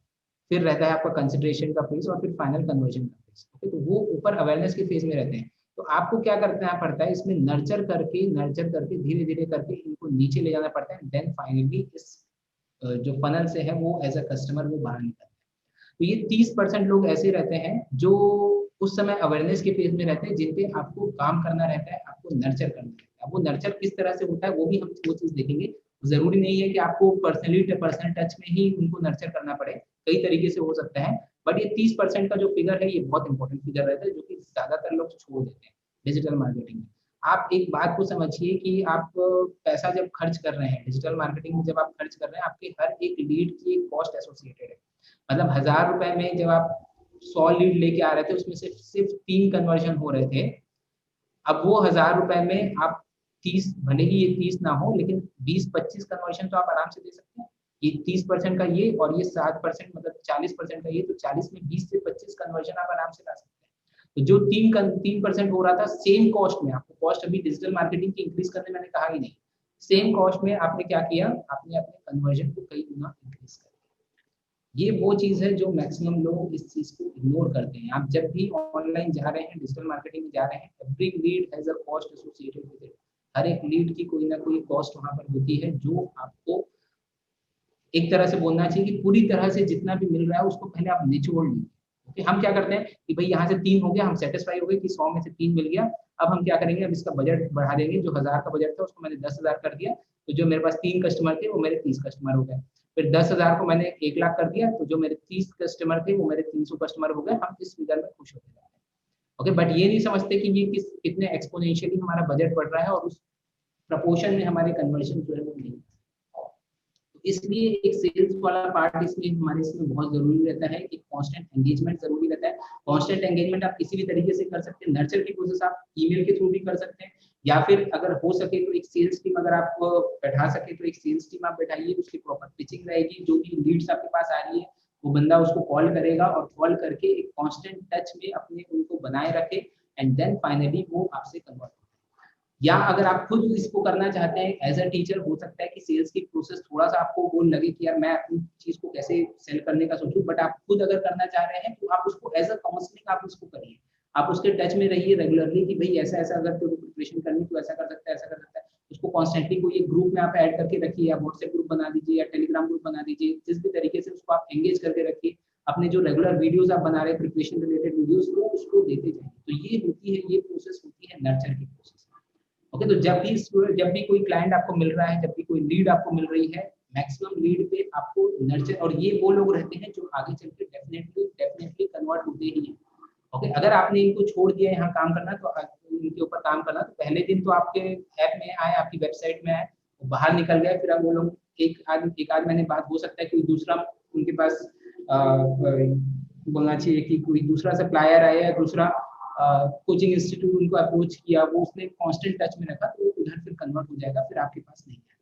फिर रहता है आपका कंसिडरेशन का फेज, और फिर फाइनल कन्वर्जन का फेज। ओके, तो वो ऊपर अवेयरनेस के फेज में रहते हैं। तो आपको क्या करना पड़ता है इसमें, नर्चर करके धीरे धीरे करके इनको नीचे ले जाना पड़ता है, देन फाइनली इस जो फनल से है वो एज अ कस्टमर वो बाहर निकलता है। तो ये 30% लोग ऐसे रहते हैं जो उस समय अवेयरनेस के फेज में रहते हैं, जिन पे आपको काम करना रहता है, आपको नर्चर करना रहता है। वो नर्चर किस तरह से होता है वो भी हम वो चीज देखेंगे। जरूरी नहीं है कि आपको पर्सनल टच में ही उनको नर्चर करना पड़े, कई तरीके से हो सकता है, बट ये 30% का जो फिगर है ये बहुत इंपॉर्टेंट फिगर रहता है, जो कि ज्यादातर लोग छोड़ देते हैं डिजिटल मार्केटिंग में। आप एक बात को समझिए कि आप पैसा जब खर्च कर रहे हैं डिजिटल मार्केटिंग में, जब आप खर्च कर रहे हैं, आपके हर एक लीड की एक कॉस्ट एसोसिएटेड है। मतलब 1000 रुपए में जब आप 100 लीड लेके आ रहे थे, उसमें से सिर्फ 3 कन्वर्जन हो रहे थे, अब वो 1000 रुपए में आप 30, भले ही ये 30 ना हो, लेकिन 20-25 कन्वर्जन तो आप आराम से दे सकते हैं। ये 30% का ये, और ये 7% मतलब 40% का ये, तो 40 में 20 से 25 कन्वर्जन आप आराम से ला सकते हैं। तो जो 3% हो रहा था सेम कॉस्ट में, आपको कॉस्ट अभी डिजिटल मार्केटिंग की इंक्रीज करने मैंने कहा ही नहीं, सेम कॉस्ट में आपने क्या किया, आपने अपने कन्वर्जन को कई गुना इंक्रीज कर। ये वो चीज है जो मैक्सिमम लोग इस चीज को इग्नोर करते हैं। आप जब भी ऑनलाइन जा रहे हैं, डिजिटल मार्केटिंग में जा रहे हैं, every lead has a cost associated with it. हर एक लीड की कोई ना कोई कॉस्ट वहां पर होती है, जो आपको एक तरह से बोलना चाहिए कि पूरी तरह से जितना भी मिल रहा है उसको पहले आप निचोड़ लीजिए। ओके, हम क्या करते हैं कि भाई यहाँ से 3 हो गया, हम सेटिस्फाई हो गए कि 100 में से 3 मिल गया। अब हम क्या करेंगे, अब इसका बजट बढ़ा देंगे, जो 1000 का बजट था उसको मैंने 10,000 कर दिया, तो जो मेरे पास 3 कस्टमर थे वो मेरे 30 कस्टमर हो गए। फिर 10,000 को मैंने 1 लाख कर दिया, तो जो मेरे 30 कस्टमर थे वो मेरे 300 कस्टमर हो गए। हम इस फिगर में खुश होते हैं। ओके, बट ये नहीं समझते कि ये कितने एक्सपोनेंशियली हमारा बजट बढ़ रहा है और उस प्रपोर्शन में हमारे कन्वर्शन जो है वो नहीं। तो इसलिए एक सेल्स वाला पार्ट इसमें हमारे इसमें बहुत जरूरी रहता है कि कांस्टेंट एंगेजमेंट जरूरी रहता है। कांस्टेंट एंगेजमेंट आप किसी भी तरीके से कर सकते हैं, नर्चर की प्रोसेस आप ईमेल के थ्रू भी कर सकते हैं, या फिर अगर हो सके तो एक सेल्स टीम अगर आप बैठा सके तो एक सेल्स टीम आप बैठाइए, उसकी प्रॉपर पिचिंग रहेगी, जो भी लीड्स आपके पास आ रही है वो बंदा उसको कॉल करेगा और कॉल करके एक कांस्टेंट टच में अपने उनको बनाए रखे, एंड देन फाइनली वो आपसे कन्वर्ट। या अगर आप खुद इसको करना चाहते हैं एज अ टीचर, हो सकता है कि सेल्स की प्रोसेस थोड़ा सा आपको वो लगे कि यार मैं अपनी चीज को कैसे सेल करने का सोचूं, बट आप खुद अगर करना चाह रहे हैं तो आप उसको एज अ काउंसलिंग आप उसको करिए, आप उसके टच में रहिए रेगुलरली कि भाई ऐसा ऐसा अगर तेरे को प्रिपरेशन करनी तो ऐसा कर सकता है, ऐसा कर सकता है। उसको कॉन्स्टेंटली कोई एक ग्रुप में आप ऐड करके रखिए, या व्हाट्सएप ग्रुप बना दीजिए या टेलीग्राम ग्रुप बना दीजिए, जिस भी तरीके से उसको आप एंगेज करके रखिए। अपने जो रेगुलर वीडियोस आप बना रहे हैं प्रिपरेशन रिलेटेड वीडियोस, वो उसको देते जाइए। तो ये होती है, ये प्रोसेस होती है नर्चर की प्रोसेस। ओके, तो जब भी कोई क्लाइंट आपको मिल रहा है, जब भी कोई लीड आपको मिल रही है, मैक्सिमम लीड पे आपको नर्चर, और ये वो लोग रहते हैं जो आगे चल के डेफिनेटली कन्वर्ट होते ही हैं। ओके, अगर आपने इनको छोड़ दिया यहाँ काम करना, तो इनके ऊपर काम करना, तो पहले दिन तो आपके ऐप में आए, आपकी वेबसाइट में आए, वो बाहर निकल गए, फिर अब वो लोग एक आध महीने बाद हो सकता है कोई दूसरा उनके पास बोलना चाहिए कि कोई दूसरा सप्लायर आया या दूसरा कोचिंग इंस्टीट्यूट उनको अप्रोच किया, वो उसने कांस्टेंट टच में रखा, तो उधर फिर कन्वर्ट हो जाएगा, फिर आपके पास नहीं है।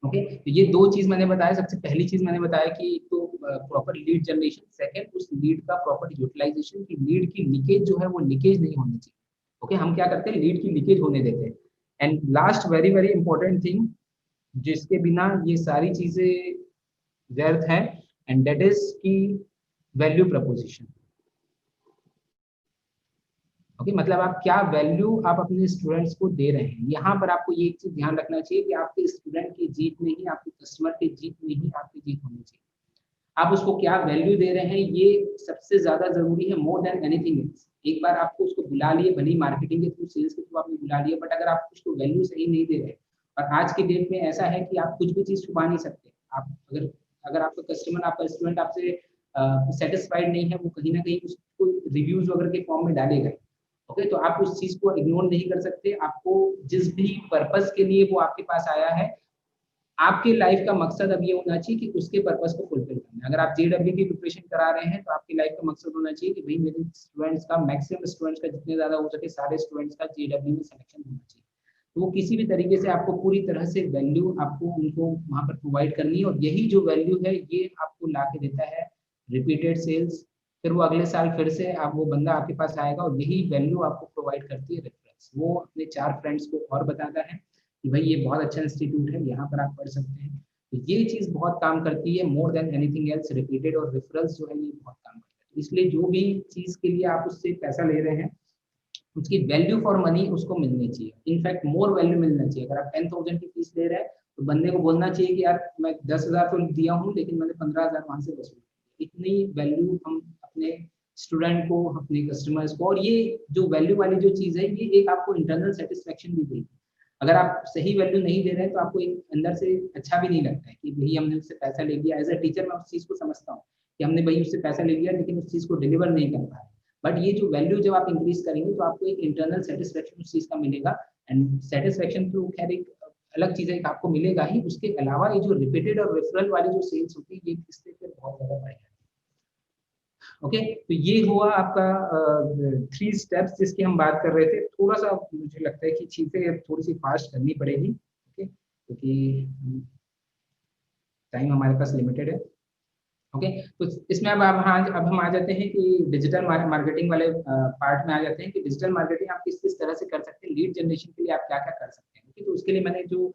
ओके, तो ये 2 चीज मैंने बताया। सबसे पहली चीज मैंने बताया कि तो प्रॉपर लीड जनरेशन, सेकंड उस लीड का प्रॉपर यूटिलाइजेशन, की लीड की लीकेज जो है वो लीकेज नहीं होनी चाहिए। ओके, हम क्या करते हैं, लीड की लीकेज होने देते हैं। And last very very important thing, जिसके बिना ये सारी चीजें व्यर्थ है, एंड दैट इज की वैल्यू प्रपोजिशन। ओके, मतलब आप क्या वैल्यू आप अपने स्टूडेंट्स को दे रहे हैं। यहाँ पर आपको ये एक चीज ध्यान रखना चाहिए कि आपके स्टूडेंट की जीत में ही, आपके कस्टमर की जीत में ही आपकी जीत होनी चाहिए। आप उसको क्या वैल्यू दे रहे हैं, ये सबसे ज्यादा जरूरी है, मोर देन एनीथिंग एल्स। एक बार आपको उसको बुला लिए, भली मार्केटिंग के थ्रू, सेल्स के थ्रू आपने बुला लिया, बट अगर आप उसको वैल्यू सही नहीं दे रहे, और आज के डेट में ऐसा है कि आप कुछ भी चीज छुपा नहीं सकते। आप अगर अगर आपका कस्टमर, आपका स्टूडेंट आपसे सेटिस्फाइड नहीं है, वो कहीं ना कहीं उसको रिव्यूज वगैरह के फॉर्म में डालेगा। ओके, तो आप उस चीज को इग्नोर नहीं कर सकते। आपको जिस भी पर्पस के लिए वो आपके पास आया है, आपकी लाइफ का मकसद अब ये होना चाहिए कि उसके पर्पस को फुलफिल करना है। अगर आप जेडब्ल्यू की प्रिपरेशन करा रहे हैं, तो आपकी लाइफ का मकसद होना चाहिए कि भाई मेरे स्टूडेंट्स का, मैक्सिमम स्टूडेंट्स का, जितने ज्यादा हो सके सारे स्टूडेंट्स का जेडब्ल्यू में सिलेक्शन होना चाहिए। तो वो किसी भी तरीके से आपको पूरी तरह से वैल्यू आपको उनको वहां पर प्रोवाइड करनी है, और यही जो वैल्यू है ये आपको ला के देता है रिपीटेड सेल्स। फिर वो अगले साल फिर से आप, वो बंदा आपके पास आएगा, और यही वैल्यू आपको प्रोवाइड करती है रेफरेंस। वो अपने 4 फ्रेंड्स को और बताता है कि भाई ये बहुत अच्छा इंस्टीट्यूट है, यहाँ पर आप पढ़ सकते हैं। तो ये चीज बहुत काम करती है, more than anything else. Repeated और रेफरेंस जो है ये बहुत काम करता है। इसलिए जो भी चीज के लिए आप उससे पैसा ले रहे हैं, उसकी वैल्यू फॉर मनी उसको मिलनी चाहिए। इनफैक्ट मोर वैल्यू मिलना चाहिए। अगर आप 10,000 की फीस ले रहे हैं, तो बंदे को बोलना चाहिए कि यार मैं 10,000 तो दिया हूँ, लेकिन मैंने 15,000 वहां से वसूल। इतनी वैल्यू हम अपने स्टूडेंट को, अपने कस्टमर्स को, और ये जो वैल्यू वाली जो चीज है, ये एक आपको इंटरनल सेटिस्फेक्शन भी देगी। अगर आप सही वैल्यू नहीं दे रहे हैं, तो आपको एक अंदर से अच्छा भी नहीं लगता है कि भाई हमने उससे पैसा ले लिया। एज अ टीचर मैं उस चीज को समझता हूँ कि हमने भाई उससे पैसा ले लिया, लेकिन उस चीज को डिलीवर नहीं कर पाया। बट ये जो वैल्यू जब आप इंक्रीज करेंगे, तो आपको एक इंटरनल सेटिस्फेक्शन उस चीज का मिलेगा। एंड सेटिस्फेक्शन तो खैर एक अलग चीज है, आपको मिलेगा ही। उसके अलावा ये जो रिपीटेड और रेफरल वाली जो सेल्स होती है, ये इससे फिर बहुत ज्यादा बढ़ेगा। ओके, तो ये हुआ आपका 3 स्टेप्स जिसकी हम बात कर रहे थे। थोड़ा सा मुझे लगता है कि चीजें थोड़ी सी फास्ट करनी पड़ेगी, ओके, क्योंकि टाइम हमारे पास लिमिटेड है। ओके, तो इसमें अब हम आ जाते हैं कि डिजिटल मार्केटिंग वाले पार्ट में आ जाते हैं कि डिजिटल मार्केटिंग आप किस किस तरह से कर सकते हैं, लीड जनरेशन के लिए आप क्या क्या कर सकते हैं। ओके, तो उसके लिए मैंने जो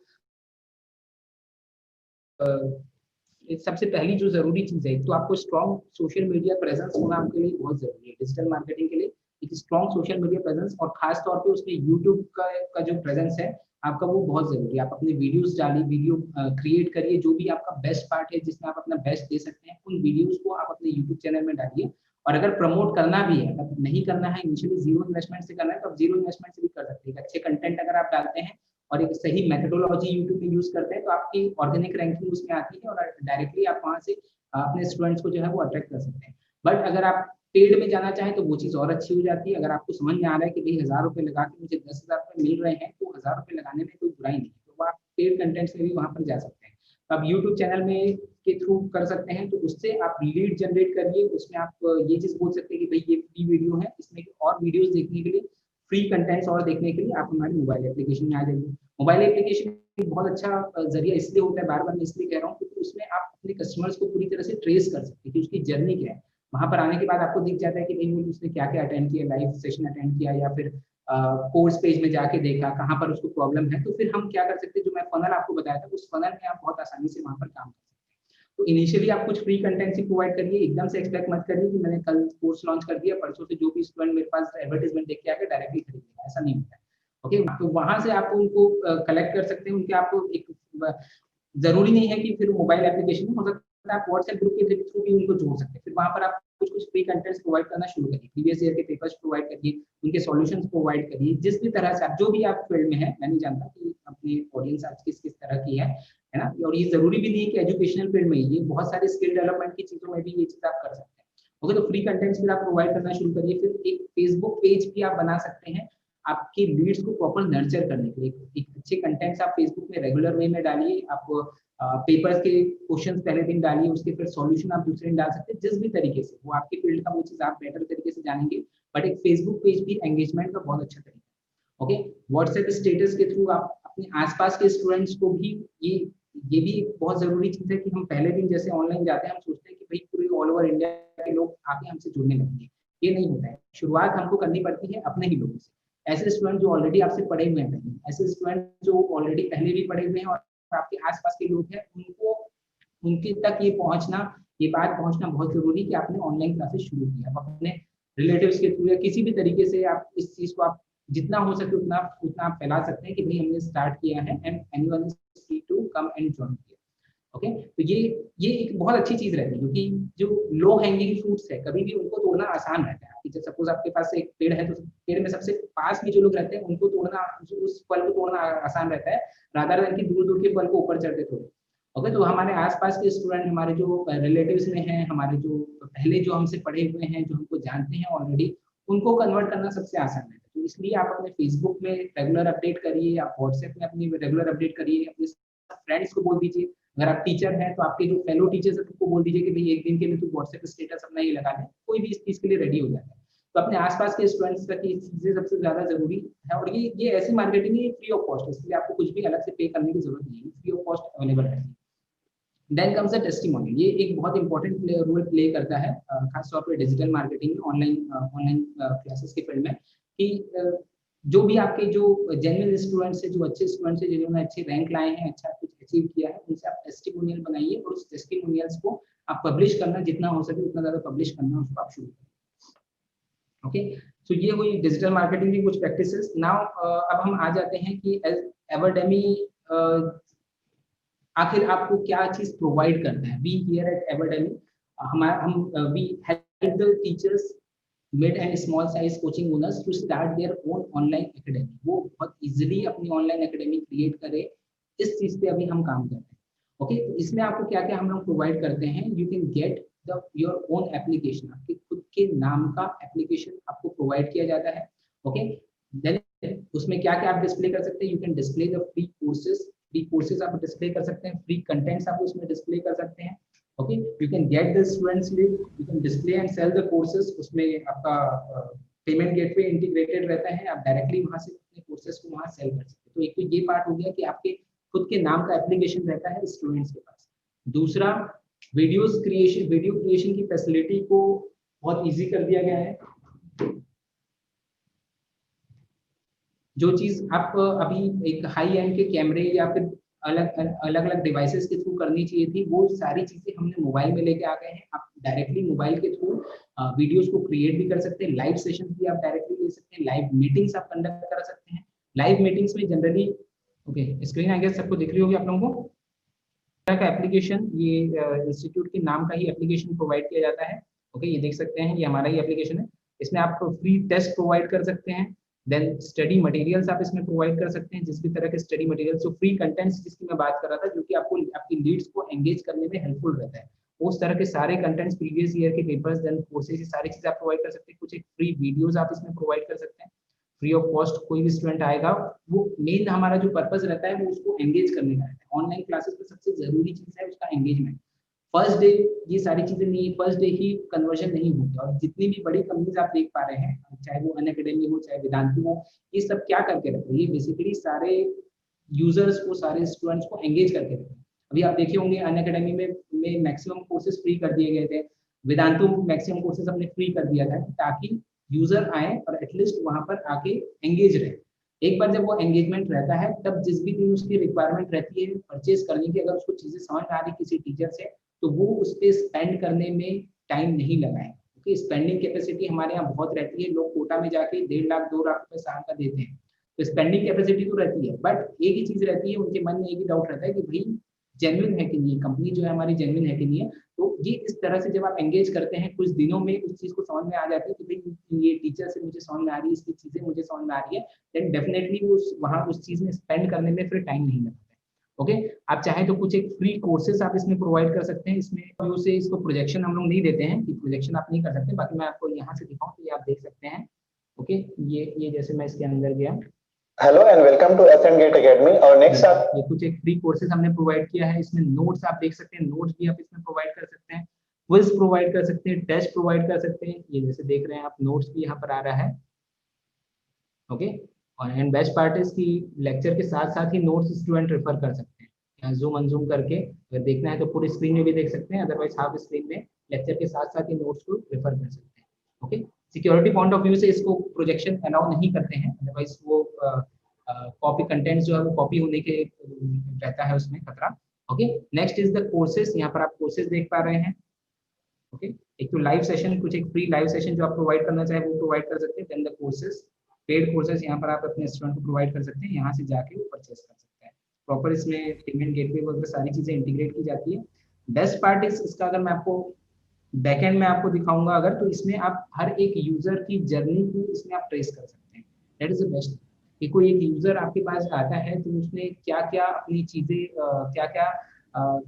सबसे पहली जो जरूरी चीज है, तो आपको स्ट्रॉन्ग सोशल मीडिया प्रेजेंस होना आपके लिए बहुत जरूरी है। डिजिटल मार्केटिंग के लिए एक स्ट्रॉन्ग सोशल मीडिया प्रेजेंस, और खास तौर पे उसमें यूट्यूब का जो प्रेजेंस है आपका, वो बहुत जरूरी है। आप अपने वीडियोस डालिए, वीडियो क्रिएट करिए, जो भी आपका बेस्ट पार्ट है जिसमें आप अपना बेस्ट दे सकते हैं, उन वीडियोस को आप अपने यूट्यूब चैनल में डालिए, और अगर प्रमोट करना भी है, अगर नहीं करना है, इनिशियली जीरो इन्वेस्टमेंट से करना है, तो आप जीरो इन्वेस्टमेंट से भी कर सकते हैं। अच्छे कंटेंट अगर आप डालते हैं और एक सही मेथोडोलॉजी यूट्यूब में यूज करते हैं, तो आपकी ऑर्गेनिक रैंकिंग उसमें आती है और डायरेक्टली आप वहां से अपने स्टूडेंट्स को जो है वो अट्रैक्ट कर सकते हैं। बट अगर आप पेड में जाना चाहें तो वो चीज़ और अच्छी हो जाती है। अगर आपको समझ में आ रहा है कि भाई 1000 रुपये लगा के मुझे 10,000 रुपये मिल रहे हैं, तो 1000 रुपये लगाने में कोई बुराई नहीं है, तो वो आप पेड कंटेंट्स में भी वहां पर जा सकते हैं। तो आप यूट्यूब चैनल में के थ्रू कर सकते हैं, तो उससे आप लीड जनरेट करिए। उसमें आप ये चीज़ बोल सकते हैं कि भाई ये फ्री वीडियो है, इसमें और वीडियोस देखने के लिए, फ्री कंटेंट्स और देखने के लिए आप हमारे मोबाइल एप्लीकेशन में आ जाइए। मोबाइल एप्लीकेशन बहुत अच्छा जरिया इसलिए होता है, बार बार मैं इसलिए कह रहा हूँ, क्योंकि उसमें आप अपने कस्टमर्स को पूरी तरह से ट्रेस कर सकते हैं कि उसकी जर्नी क्या है। वहां पर आने के बाद आपको दिख जाता है कि भाई उसने क्या क्या अटेंड किया, लाइव सेशन अटेंड किया या फिर कोर्स पेज में जाके देखा कहाँ पर उसको प्रॉब्लम है। तो फिर हम क्या कर सकते हैं, जो मैं फनल आपको बताया था, उस फनल में आप बहुत आसानी से वहां पर काम कर सकते हैं। तो इनिशियली आप कुछ फ्री कंटेंट ही प्रोवाइड करिए, एकदम से एक्सपेक्ट मत करिए कि मैंने कल कोर्स लॉन्च कर दिया, परसों से जो भी स्टूडेंट मेरे पास एडवर्टाइजमेंट देख के आके डायरेक्टली खरीदेगा, ऐसा नहीं होता है। ओके, तो वहां से आप उनको कलेक्ट कर सकते हैं। उनके आपको एक जरूरी नहीं है कि फिर मोबाइल एप्लीकेशन में, हो सकता है आप व्हाट्सएप ग्रुप के थ्रू भी उनको जोड़ सकते हैं। फिर वहां पर आप कुछ कुछ फ्री कंटेंट्स प्रोवाइड करना शुरू करिए, प्रीवियस ईयर के पेपर्स प्रोवाइड करिए, उनके सॉल्यूशंस प्रोवाइड करिए, जिस भी तरह से आप, जो भी आप फील्ड में है, मैं नहीं जानता कि अपनी ऑडियंस आज किस किस तरह की है ना। और ये जरूरी भी नहीं है कि एजुकेशनल फील्ड में ही, ये बहुत सारे स्किल डेवलपमेंट की चीजों में भी ये चीज आप कर सकते हैं। ओके, तो फ्री कंटेंट्स फिर आप प्रोवाइड करना शुरू करिए। फिर एक फेसबुक पेज भी आप बना सकते हैं आपकी लीड्स को प्रॉपर नर्चर करने के लिए। एक अच्छे कंटेंट्स आप फेसबुक में रेगुलर वे में डालिए। आप पेपर्स के क्वेश्चन पहले दिन डालिए, उसके फिर सॉल्यूशन आप दूसरे दिन डाल सकते हैं, जिस भी तरीके से वो आपके फील्ड का वो चीज आप बेटर तरीके से जानेंगे। बट एक फेसबुक पेज भी एंगेजमेंट का बहुत अच्छा तरीका है। ओके, व्हाट्सएप स्टेटस के थ्रू आप अपने आसपास के स्टूडेंट्स को भी, ये भी एक बहुत जरूरी चीज है कि हम पहले दिन जैसे ऑनलाइन जाते हैं, हम सोचते हैं कि भाई पूरे ऑल ओवर इंडिया के लोग आके हमसे जुड़ने लगेंगे। ये नहीं होता है, शुरुआत हमको करनी पड़ती है अपने ही लोगों से। ऐसे स्टूडेंट जो ऑलरेडी आपसे पढ़े हुए हैं, ऐसे स्टूडेंट जो ऑलरेडी पहले भी पढ़े हुए हैं और आपके आसपास के लोग हैं, उनको उनके तक ये बात पहुंचना बहुत जरूरी कि आपने ऑनलाइन क्लासेस शुरू किया। आप अपने रिलेटिव्स के थ्रू या किसी भी तरीके से आप इस चीज को, आप जितना हो सके उतना उतना आप फैला सकते हैं कि भाई हमने स्टार्ट किया है and anyone is free to come and join. Okay, तो ये एक बहुत अच्छी चीज रहती है, क्योंकि जो लो हैंगिंग फ्रूट्स है कभी भी उनको तोड़ना आसान रहता है। जब सपोज आपके पास एक पेड़ है, तो पेड़ में सबसे पास में जो लोग रहते हैं उनको तोड़ना, उस फल को तोड़ना आसान रहता है, रादर देन कि दूर दूर के फल को ऊपर चढ़ते तोड़े। ओके, तो हमारे आसपास के स्टूडेंट, हमारे जो रिलेटिव्स में हैं, हमारे जो पहले जो हमसे पढ़े हुए हैं, जो हमको जानते हैं ऑलरेडी, उनको कन्वर्ट करना सबसे आसान रहता है। तो इसलिए आप अपने फेसबुक में रेगुलर अपडेट करिए, आप व्हाट्सएप में अपनी रेगुलर अपडेट करिए, अपने फ्रेंड्स को बोल दीजिए। अगर आप टीचर हैं तो आपके जो फेलो टीचर्स है उनको बोल दीजिए कि भाई एक दिन के लिए तू व्हाट्सएप स्टेटस अपना ये लगा दे, कोई भी इस चीज के लिए रेडी हो जाता है। तो अपने आसपास के स्टूडेंट्स तक ये चीजें सबसे ज्यादा जरूरी है। और ये ऐसी मार्केटिंग है, फ्री ऑफ कॉस्ट, इसलिए आपको कुछ भी अलग से पे करने की जरूरत नहीं है, फ्री ऑफ कॉस्ट अवेलेबल है। Then comes the testimonial. ये एक बहुत इंपॉर्टेंट रोल प्ले करता है, खासतौर पर डिजिटल मार्केटिंग में, ऑनलाइन क्लासेस के फील्ड में, कि जो भी आपके जो जेन्युइन स्टूडेंट्स है, जो अच्छे स्टूडेंट्स है, जिन्होंने अच्छे रैंक लाए हैं, अच्छा कुछ अचीव किया है, उनसे आप टेस्टिमोनियल बनाइए और उस टेस्टिमोनियल्स को आप पब्लिश करना, जितना हो सके उतना ज्यादा पब्लिश करना, उसको आप शुरू करें। ओके, तो ये हुई डिजिटल मार्केटिंग की कुछ प्रैक्टिसेस। नाउ अब हम आ जाते हैं कि एवर्डेमी आखिर आपको क्या चीज प्रोवाइड करता है। We here at Everdemy, we help the teachers, mid and small size coaching owners to start their own online academy. वो बहुत इजीली अपनी ऑनलाइन एकेडमी क्रिएट करे, इस चीज पे अभी हम काम कर रहे हैं। ओके, तो इसमें आपको क्या क्या हम लोग प्रोवाइड करते हैं, you can get the your own application, आपके खुद के नाम का एप्लीकेशन आपको प्रोवाइड किया जाता है। ओके, देन उसमें क्या क्या आप डिस्प्ले कर सकते हैं, you can display the free courses आप डिस्प्ले कर सकते हैं, फ्री कंटेंट्स आप उसमें डिस्प्ले कर सकते हैं। Okay, you can get the students link, you can display and sell the courses. उसमें आपका पेमेंट गेटवे इंटीग्रेटेड रहता है, आप डायरेक्टली वहां से अपने कोर्सेज को वहां सेल कर सकते हैं। तो एक तो ये पार्ट हो गया कि आपके खुद के नाम का एप्लीकेशन रहता है स्टूडेंट्स के पास। दूसरा, वीडियो क्रिएशन की फैसिलिटी को बहुत इजी कर दिया गया है। जो चीज आप अभी एक हाई एंड के कैमरे या फिर अलग अलग डिवाइसेस के थ्रू करनी चाहिए थी, वो सारी चीजें हमने मोबाइल में लेके आ गए हैं। आप डायरेक्टली मोबाइल के थ्रू वीडियोस को क्रिएट भी कर सकते हैं, लाइव सेशन भी आप डायरेक्टली ले सकते हैं, लाइव मीटिंग्स आप कंडक्ट कर सकते हैं। लाइव मीटिंग्स में generally, okay, screen I guess सबको दिख रही होगी आप लोगों को का एप्लीकेशन, ये इंस्टीट्यूट के नाम का ही एप्लीकेशन प्रोवाइड किया जाता है। ओके, ये देख सकते हैं, ये हमारा ही एप्लीकेशन है। इसमें आप फ्री टेस्ट प्रोवाइड कर सकते हैं, देन स्टडी मटेरियल्स आप इसमें प्रोवाइड कर सकते हैं, जिस भी तरह के स्टडी मटेरियल्स, जो फ्री कंटेंट्स जिसकी मैं बात कर रहा था, जो कि आपको आपकी लीड्स को एंगेज करने में हेल्पफुल रहता है, उस तरह के सारे कंटेंट्स, प्रीवियस ईयर के पेपर्स, देन कोर्सेज, ये सारी चीजें आप प्रोवाइड कर सकते हैं। कुछ एक फ्री वीडियोस आप इसमें प्रोवाइड कर सकते हैं फ्री ऑफ कॉस्ट। कोई भी स्टूडेंट आएगा, वो मेन हमारा जो पर्पस रहता है वो उसको एंगेज करने का रहता है। ऑनलाइन क्लासेस में सबसे जरूरी चीज है उसका एंगेजमेंट। फर्स्ट डे ये सारी चीजें नहीं, फर्स्ट डे ही कन्वर्जन नहीं होगी। और जितनी भी बड़ी कंपनीज आप देख पा रहे हैं, चाहे वो अनअकैडमी हो, चाहे वेदांतु हो, ये सब क्या करके रखते हैं, ये बेसिकली सारे यूजर्स को, सारे स्टूडेंट्स को एंगेज करके रखते हैं। अभी आप देखे होंगे अनअकैडमी में मैक्सिमम कोर्सेज फ्री कर दिए गए थे, वेदांतु मैक्सिमम कोर्सेज हमने फ्री कर दिया था, ताकि यूजर आए और एटलीस्ट वहां पर आके एंगेज रहे। एक बार जब वो एंगेजमेंट रहता है, तब जिस भी दिन उसकी रिक्वायरमेंट रहती है परचेज करने की, अगर उसको चीजें समझ आ रही किसी टीचर से, तो वो उस पर स्पेंड करने में टाइम नहीं लगाए, क्योंकि स्पेंडिंग कैपेसिटी हमारे यहाँ बहुत रहती है। लोग कोटा में जाके 1.5 लाख 2 लाख रुपए साल का देते हैं, तो स्पेंडिंग कैपेसिटी तो रहती है, बट एक ही चीज रहती है, उनके मन में एक ही डाउट रहता है कि भाई जेन्युइन है कि नहीं, कंपनी जो है हमारी जेन्युइन है कि नहीं है। तो ये इस तरह से जब आप एंगेज करते हैं, कुछ दिनों में उस चीज को समझ में आ जाती है कि भाई ये टीचर से मुझे समझ में आ रही है, इसकी चीजें मुझे समझ में आ रही है, देन डेफिनेटली वो वहाँ उस चीज में स्पेंड करने में फिर टाइम नहीं लगता है। ओके, आप चाहें तो कुछ एक फ्री कोर्सेज आप इसमें प्रोवाइड कर सकते हैं। इसमें व्यू से इसको प्रोजेक्शन हम लोग नहीं देते हैं, कि प्रोजेक्शन आप नहीं कर सकते, बाकी मैं आपको यहाँ से दिखाऊं तो ये आप देख सकते हैं। ओके, ये जैसे मैं इसके अंदर गया, hello and welcome to F and gate academy. और नेक्स्ट आप ये कुछ एक फ्री कोर्सेज हमने प्रोवाइड किया है। इसमें नोट्स आप देख सकते हैं, नोट्स भी आप इसमें प्रोवाइड कर सकते हैं, क्विज प्रोवाइड कर सकते हैं, टेस्ट प्रोवाइड कर सकते हैं। ये जैसे देख रहे हैं आप, नोट्स भी यहाँ पर आ रहा है। ओके, और एंड बेस्ट पार्ट इज कि लेक्चर के साथ साथ ही नोट्स स्टूडेंट रेफर कर सकते हैं। यहाँ जूम अनजूम करके अगर देखना है तो पूरी स्क्रीन में भी देख सकते हैं, अदरवाइज हाफ स्क्रीन में लेक्चर के साथ साथ ही नोट्स को रेफर कर सकते हैं। Okay, security point of view से इसको प्रोजेक्शन अलाउ नहीं करते हैं, अदरवाइज वो कॉपी कंटेंट जो है वो कॉपी होने के रहता है, उसमें खतरा। Okay, next is the courses. यहाँ पर आप कोर्सेज देख पा रहे हैं। ओके, एक तो लाइव सेशन, कुछ एक फ्री लाइव सेशन जो आप प्रोवाइड करना चाहे वो प्रोवाइड कर सकते हैं। Then the courses, paid courses यहाँ पर आप अपने स्टूडेंट को प्रोवाइड कर सकते हैं, यहाँ से जाके वो परचेस कर सकते हैं। प्रॉपर इसमें पेमेंट गेटवे वगैरह सारी चीजें इंटीग्रेट की जाती है। बेस्ट पार्ट इज इसका, अगर मैं आपको बैकएंड में आपको दिखाऊंगा अगर, तो इसमें आप हर एक यूजर की जर्नी को इसमें आप ट्रेस कर सकते हैं। That is the best. कि कोई एक यूजर आपके पास आता है तो उसने क्या क्या अपनी चीजें, क्या क्या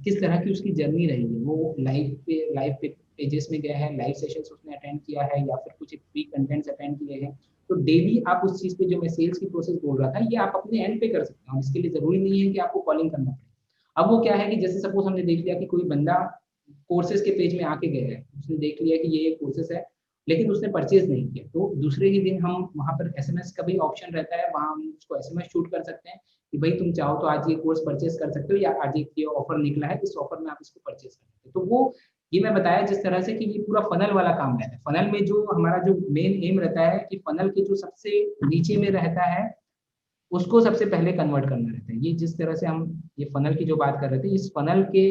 किस तरह की उसकी जर्नी रही है, वो लाइव पेजेस में गया है, लाइव सेशंस उसने अटेंड किया है, या फिर कुछ फ्री कंटेंट्स अटेंड किए हैं। तो डेली आप उस चीज पे, जो मैं सेल्स की प्रोसेस बोल रहा था, ये आप अपने एंड पे कर सकते हैं। इसके लिए जरूरी नहीं है कि आपको कॉलिंग करना पड़े। अब वो क्या है कि जैसे सपोज हमने देख लिया कि कोई बंदा कोर्सेज के पेज में आके गया है, उसने देख लिया कि ये कोर्सेज है, लेकिन उसने परचेज नहीं किया, तो दूसरे ही दिन हम वहाँ पर एसएमएस का भी ऑप्शन रहता है, वहाँ हम उसको एसएमएस शूट कर सकते हैं कि भाई तुम चाहो तो आज ये कोर्स परचेज कर सकते हो, या आज ये ऑफर निकला है, इस ऑफर में आप इसको परचेज कर सकते हो। तो वो ये मैं बताया जिस तरह से कि ये पूरा फनल वाला काम रहता है। फनल में जो हमारा जो मेन एम रहता है कि फनल के जो सबसे नीचे में रहता है उसको सबसे पहले कन्वर्ट करना रहता है। ये जिस तरह से हम ये फनल की जो बात कर रहे थे, इस फनल के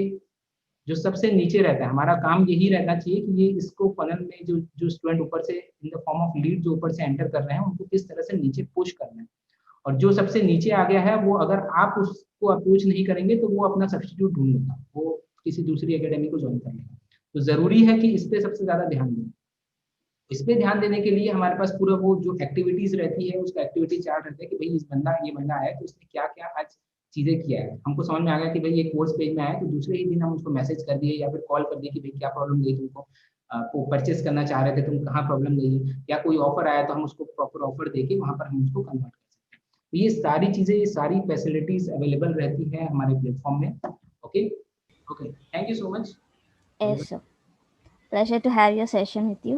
जो सबसे नीचे रहता है, हमारा काम यही रहना चाहिए कि ये इसको फनल में जो जो स्टूडेंट ऊपर से in the form of lead जो ऊपर से एंटर कर रहे हैं, उनको किस तरह से नीचे पुश करना है। और जो सबसे नीचे आ गया है, वो अगर आप उसको अप्रोच नहीं करेंगे तो वो अपना सब्सटीट्यूट ढूंढ लेगा, वो किसी दूसरी एकेडमी को ज्वाइन कर लेगा। तो जरूरी है कि इस पे सबसे ज्यादा ध्यान दें। इस पे ध्यान देने के लिए हमारे पास पूरा वो जो एक्टिविटीज रहती है, उसका एक्टिविटी चार्ट रहता है कि भाई ये बंदा आया तो उसने क्या क्या आज चीजें किया है। हमको समझ में आ गया कि भाई ये कोर्स पेज में आया, तो दूसरे ही दिन हम उसको मैसेज कर दिए या फिर कॉल कर दिए कि भाई क्या प्रॉब्लम गई तुमको, को परचेस करना चाह रहे थे तुम, कहाँ प्रॉब्लम गई है, या कोई ऑफर आया तो हम उसको प्रॉपर ऑफर देके वहां पर हम उसको कन्वर्ट कर सकते हैं। तो ये सारी चीजें, ये सारी फैसिलिटीज अवेलेबल रहती है हमारे प्लेटफॉर्म में। Okay okay, thank you so much. Yes, sir. Pleasure to have your session with you.